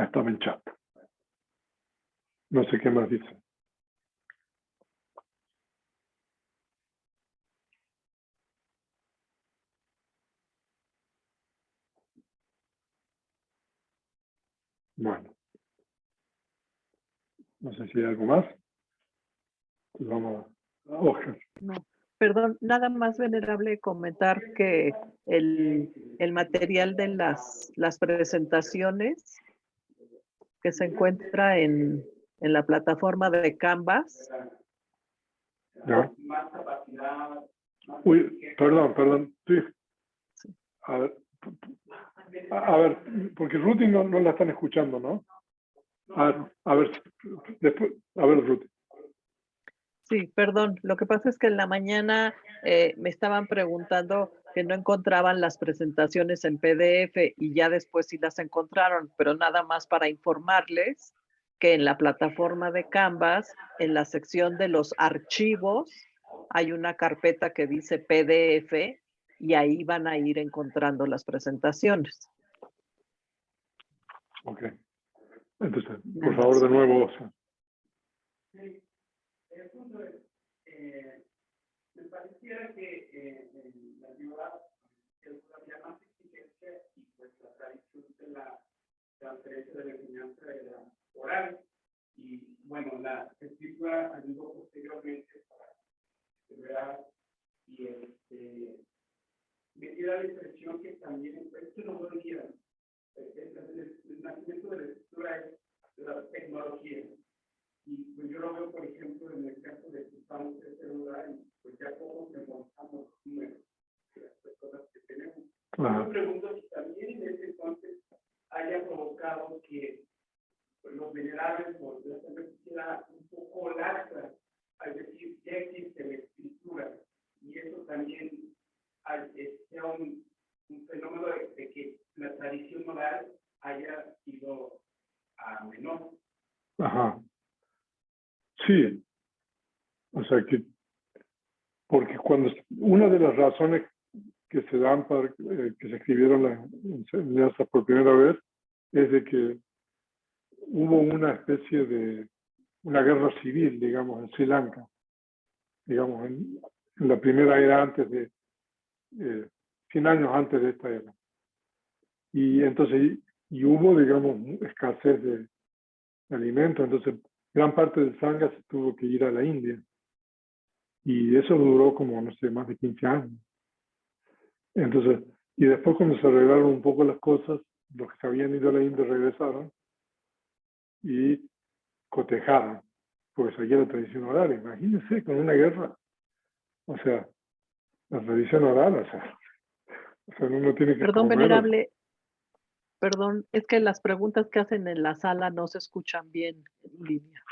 Estaba en chat. No sé qué más dice. Bueno. No sé si hay algo más. Pues vamos a Oscar. No, perdón, nada más, venerable, comentar que el material de las presentaciones que se encuentra en la plataforma de Canvas. ¿Ya? Uy, perdón. Sí. A ver, porque Ruti no la están escuchando, ¿no? A ver, después, a ver, Ruti. Sí, perdón. Lo que pasa es que en la mañana me estaban preguntando que no encontraban las presentaciones en PDF y ya después sí las encontraron, pero nada más para informarles que en la plataforma de Canvas, en la sección de los archivos, hay una carpeta que dice PDF y ahí van a ir encontrando las presentaciones. Ok. Entonces, por favor, de nuevo, Oscar. El punto es, me pareciera que en la antigüedad había más exigencia y pues la tradición de la transferencia de la enseñanza era oral y bueno, la escritura ayudó posteriormente para recuperar y me da la impresión que también esto no lo quieran. El nacimiento de la escritura es la tecnología. Y pues yo lo veo, por ejemplo, en el caso de que estamos en celular y pues ya todos demostramos los números de las personas que tenemos. Yo me pregunto si también en ese entonces haya provocado que pues, los venerables por la quisiera un poco laxa, es decir, ya existe la escritura y eso también sea un fenómeno de que la tradición oral haya ido a menor. Ajá. Sí. O sea que, porque cuando una de las razones que se dan para que se escribieron las enseñanzas por primera vez es de que hubo una especie de una guerra civil, digamos, en Sri Lanka, digamos, en la primera era antes de 100 años antes de esta era. Y entonces, y hubo, digamos, escasez de alimentos, entonces gran parte del Sangha se tuvo que ir a la India. Y eso duró como, no sé, más de 15 años. Entonces, y después cuando se arreglaron un poco las cosas, los que se habían ido a la India regresaron y cotejaron, porque seguía la tradición oral. Imagínense, con una guerra, o sea, la tradición oral, o sea uno tiene que Perdón, comer. venerable, perdón, es que las preguntas que hacen en la sala no se escuchan bien en línea.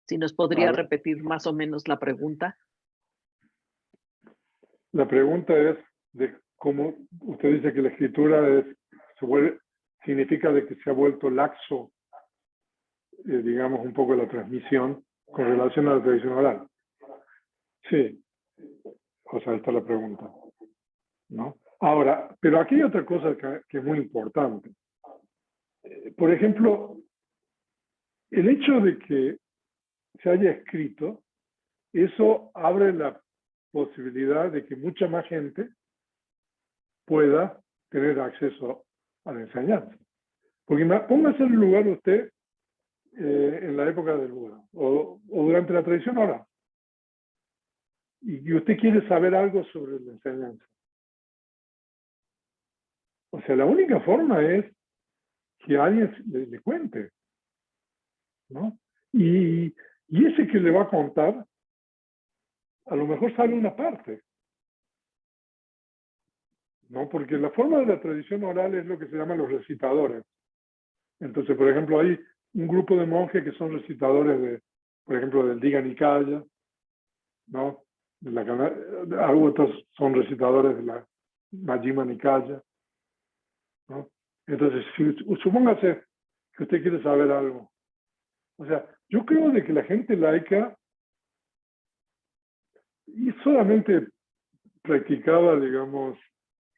Si nos podría repetir más o menos la pregunta. La pregunta es de cómo usted dice que la escritura significa de que se ha vuelto laxo, digamos, un poco la transmisión con relación a la tradición oral. Sí, o sea, esta es la pregunta, ¿no? Ahora, pero aquí hay otra cosa que es muy importante. Por ejemplo, el hecho de que se haya escrito, eso abre la posibilidad de que mucha más gente pueda tener acceso a la enseñanza. Porque póngase en el lugar de usted en la época del Buda o durante la tradición oral. Y usted quiere saber algo sobre la enseñanza. O sea, la única forma es que alguien le cuente, ¿no? Y ese que le va a contar, a lo mejor sabe una parte. ¿no? Porque la forma de la tradición oral es lo que se llaman los recitadores. Entonces, por ejemplo, hay un grupo de monjes que son recitadores de, por ejemplo, del Diga Nikaya, ¿no? Otros son recitadores de la Majjhima Nikaya, ¿no? Entonces, supóngase que usted quiere saber algo. O sea, yo creo de que la gente laica y solamente practicaba, digamos,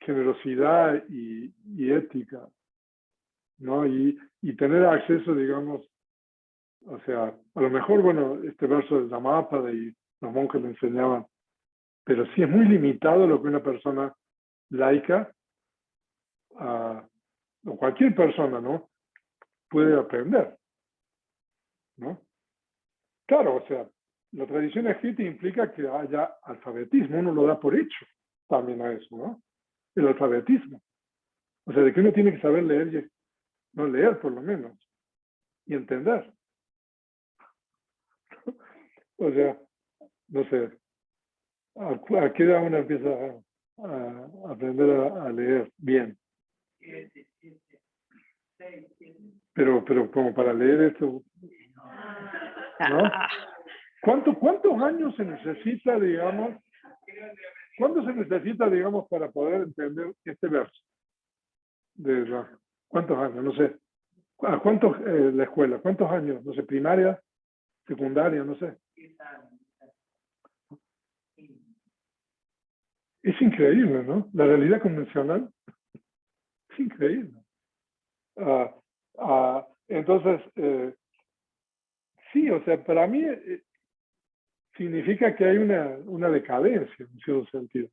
generosidad y ética, ¿no? Y tener acceso, digamos, o sea, a lo mejor, bueno, este verso de Dhammapada y los monjes le enseñaban, pero sí es muy limitado lo que una persona laica, o cualquier persona, ¿no? Puede aprender, ¿no? Claro, o sea, la tradición escrita implica que haya alfabetismo, uno lo da por hecho también a eso, ¿no? El alfabetismo. O sea, de que uno tiene que saber leer, no leer por lo menos, y entender. O sea, no sé, ¿a qué edad uno empieza a aprender a leer bien? Pero como para leer esto, ¿no? ¿Cuántos años se necesita, digamos, para poder entender este verso? ¿Cuántos años? No sé. ¿A cuántos la escuela? ¿Cuántos años? No sé, primaria, secundaria, no sé. Es increíble, ¿no? La realidad convencional es increíble. Entonces, sí, o sea, para mí significa que hay una decadencia, en cierto sentido.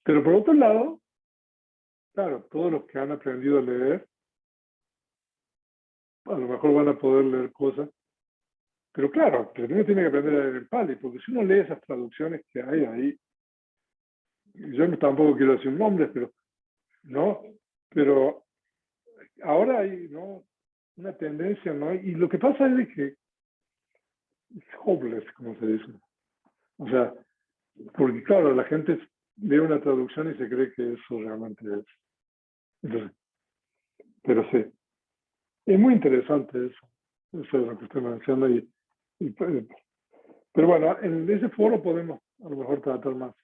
Pero por otro lado, claro, todos los que han aprendido a leer, a lo mejor van a poder leer cosas. Pero claro, primero tiene que aprender a leer el Pali, porque si uno lee esas traducciones que hay ahí, yo tampoco quiero decir nombres, pero no, pero ahora hay, ¿no?, una tendencia, ¿no? Y lo que pasa es de que es hopeless, como se dice. O sea, porque claro, la gente ve una traducción y se cree que eso realmente es. Entonces, pero sí, es muy interesante eso es lo que usted menciona. Pero bueno, en ese foro podemos a lo mejor tratar más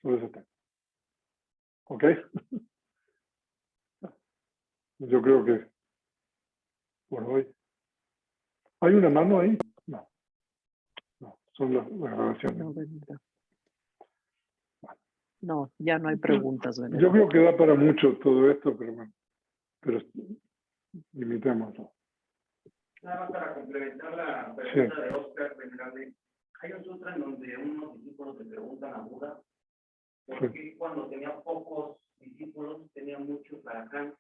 sobre ese tema. ¿Ok? Yo creo que por hoy. ¿Hay una mano ahí? No, son las grabaciones. No, Benita. No, ya no hay preguntas, Yo Venerable. creo que da para mucho todo esto, pero bueno, pero limitémoslo. Nada más para complementar la pregunta de Oscar Venerable. Hay un sutra en donde unos discípulos le preguntan a Buda por qué cuando tenía pocos discípulos tenía muchos Arahants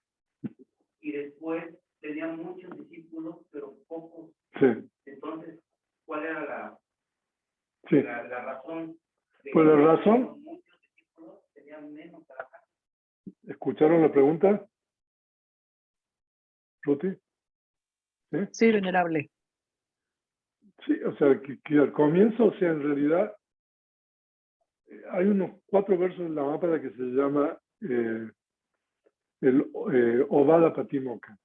y después tenía muchos discípulos pero pocos. Sí. Entonces, ¿cuál era la razón? Pues la razón. Muchos discípulos tenían menos Arahants. ¿Escucharon la pregunta? ¿Ruti? ¿Sí? Sí, Venerable. Sí, o sea, que al comienzo, o sea, en realidad, hay unos 4 versos en la Dhammapada que se llama el Ovada Patimokkha.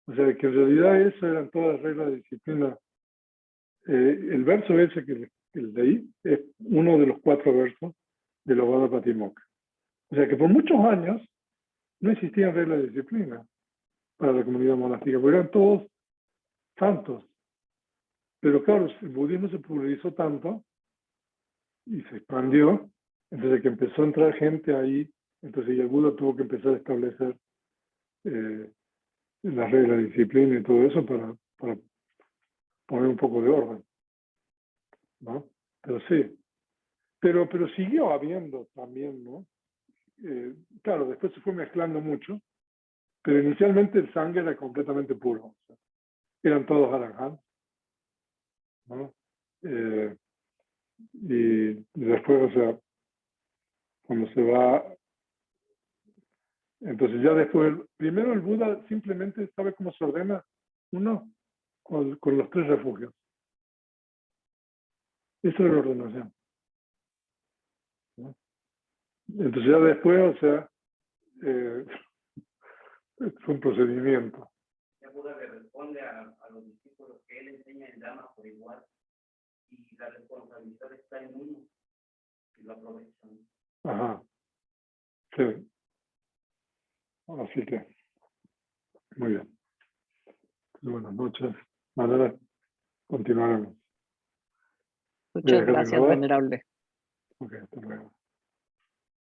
O sea, que en realidad eso eran todas las reglas de disciplina. El verso ese que leí es uno de los 4 versos del Ovada Patimokkha. O sea, que por muchos años no existían reglas de disciplina para la comunidad monástica, porque eran todos santos. Pero claro, el budismo se popularizó tanto y se expandió, entonces que empezó a entrar gente ahí, entonces el Buda tuvo que empezar a establecer las reglas de disciplina y todo eso para poner un poco de orden, ¿no? Pero sí, pero siguió habiendo también, ¿no? Claro, después se fue mezclando mucho, pero inicialmente el sangre era completamente puro, o sea, eran todos arahants, ¿no? Y después, o sea, cuando se va, entonces ya después, primero el Buda simplemente sabe cómo se ordena uno con los 3 refugios. Eso es la ordenación, ¿no? Entonces ya después, o sea, es un procedimiento. El Buda le responde a los discípulos que él enseña el Dhamma por igual y la responsabilidad está en uno y lo aprovechan. Ajá. Sí. Así que, muy bien. Buenas noches. Mañana continuaremos. Muchas Déjame gracias, grabar. venerable. Ok, hasta luego.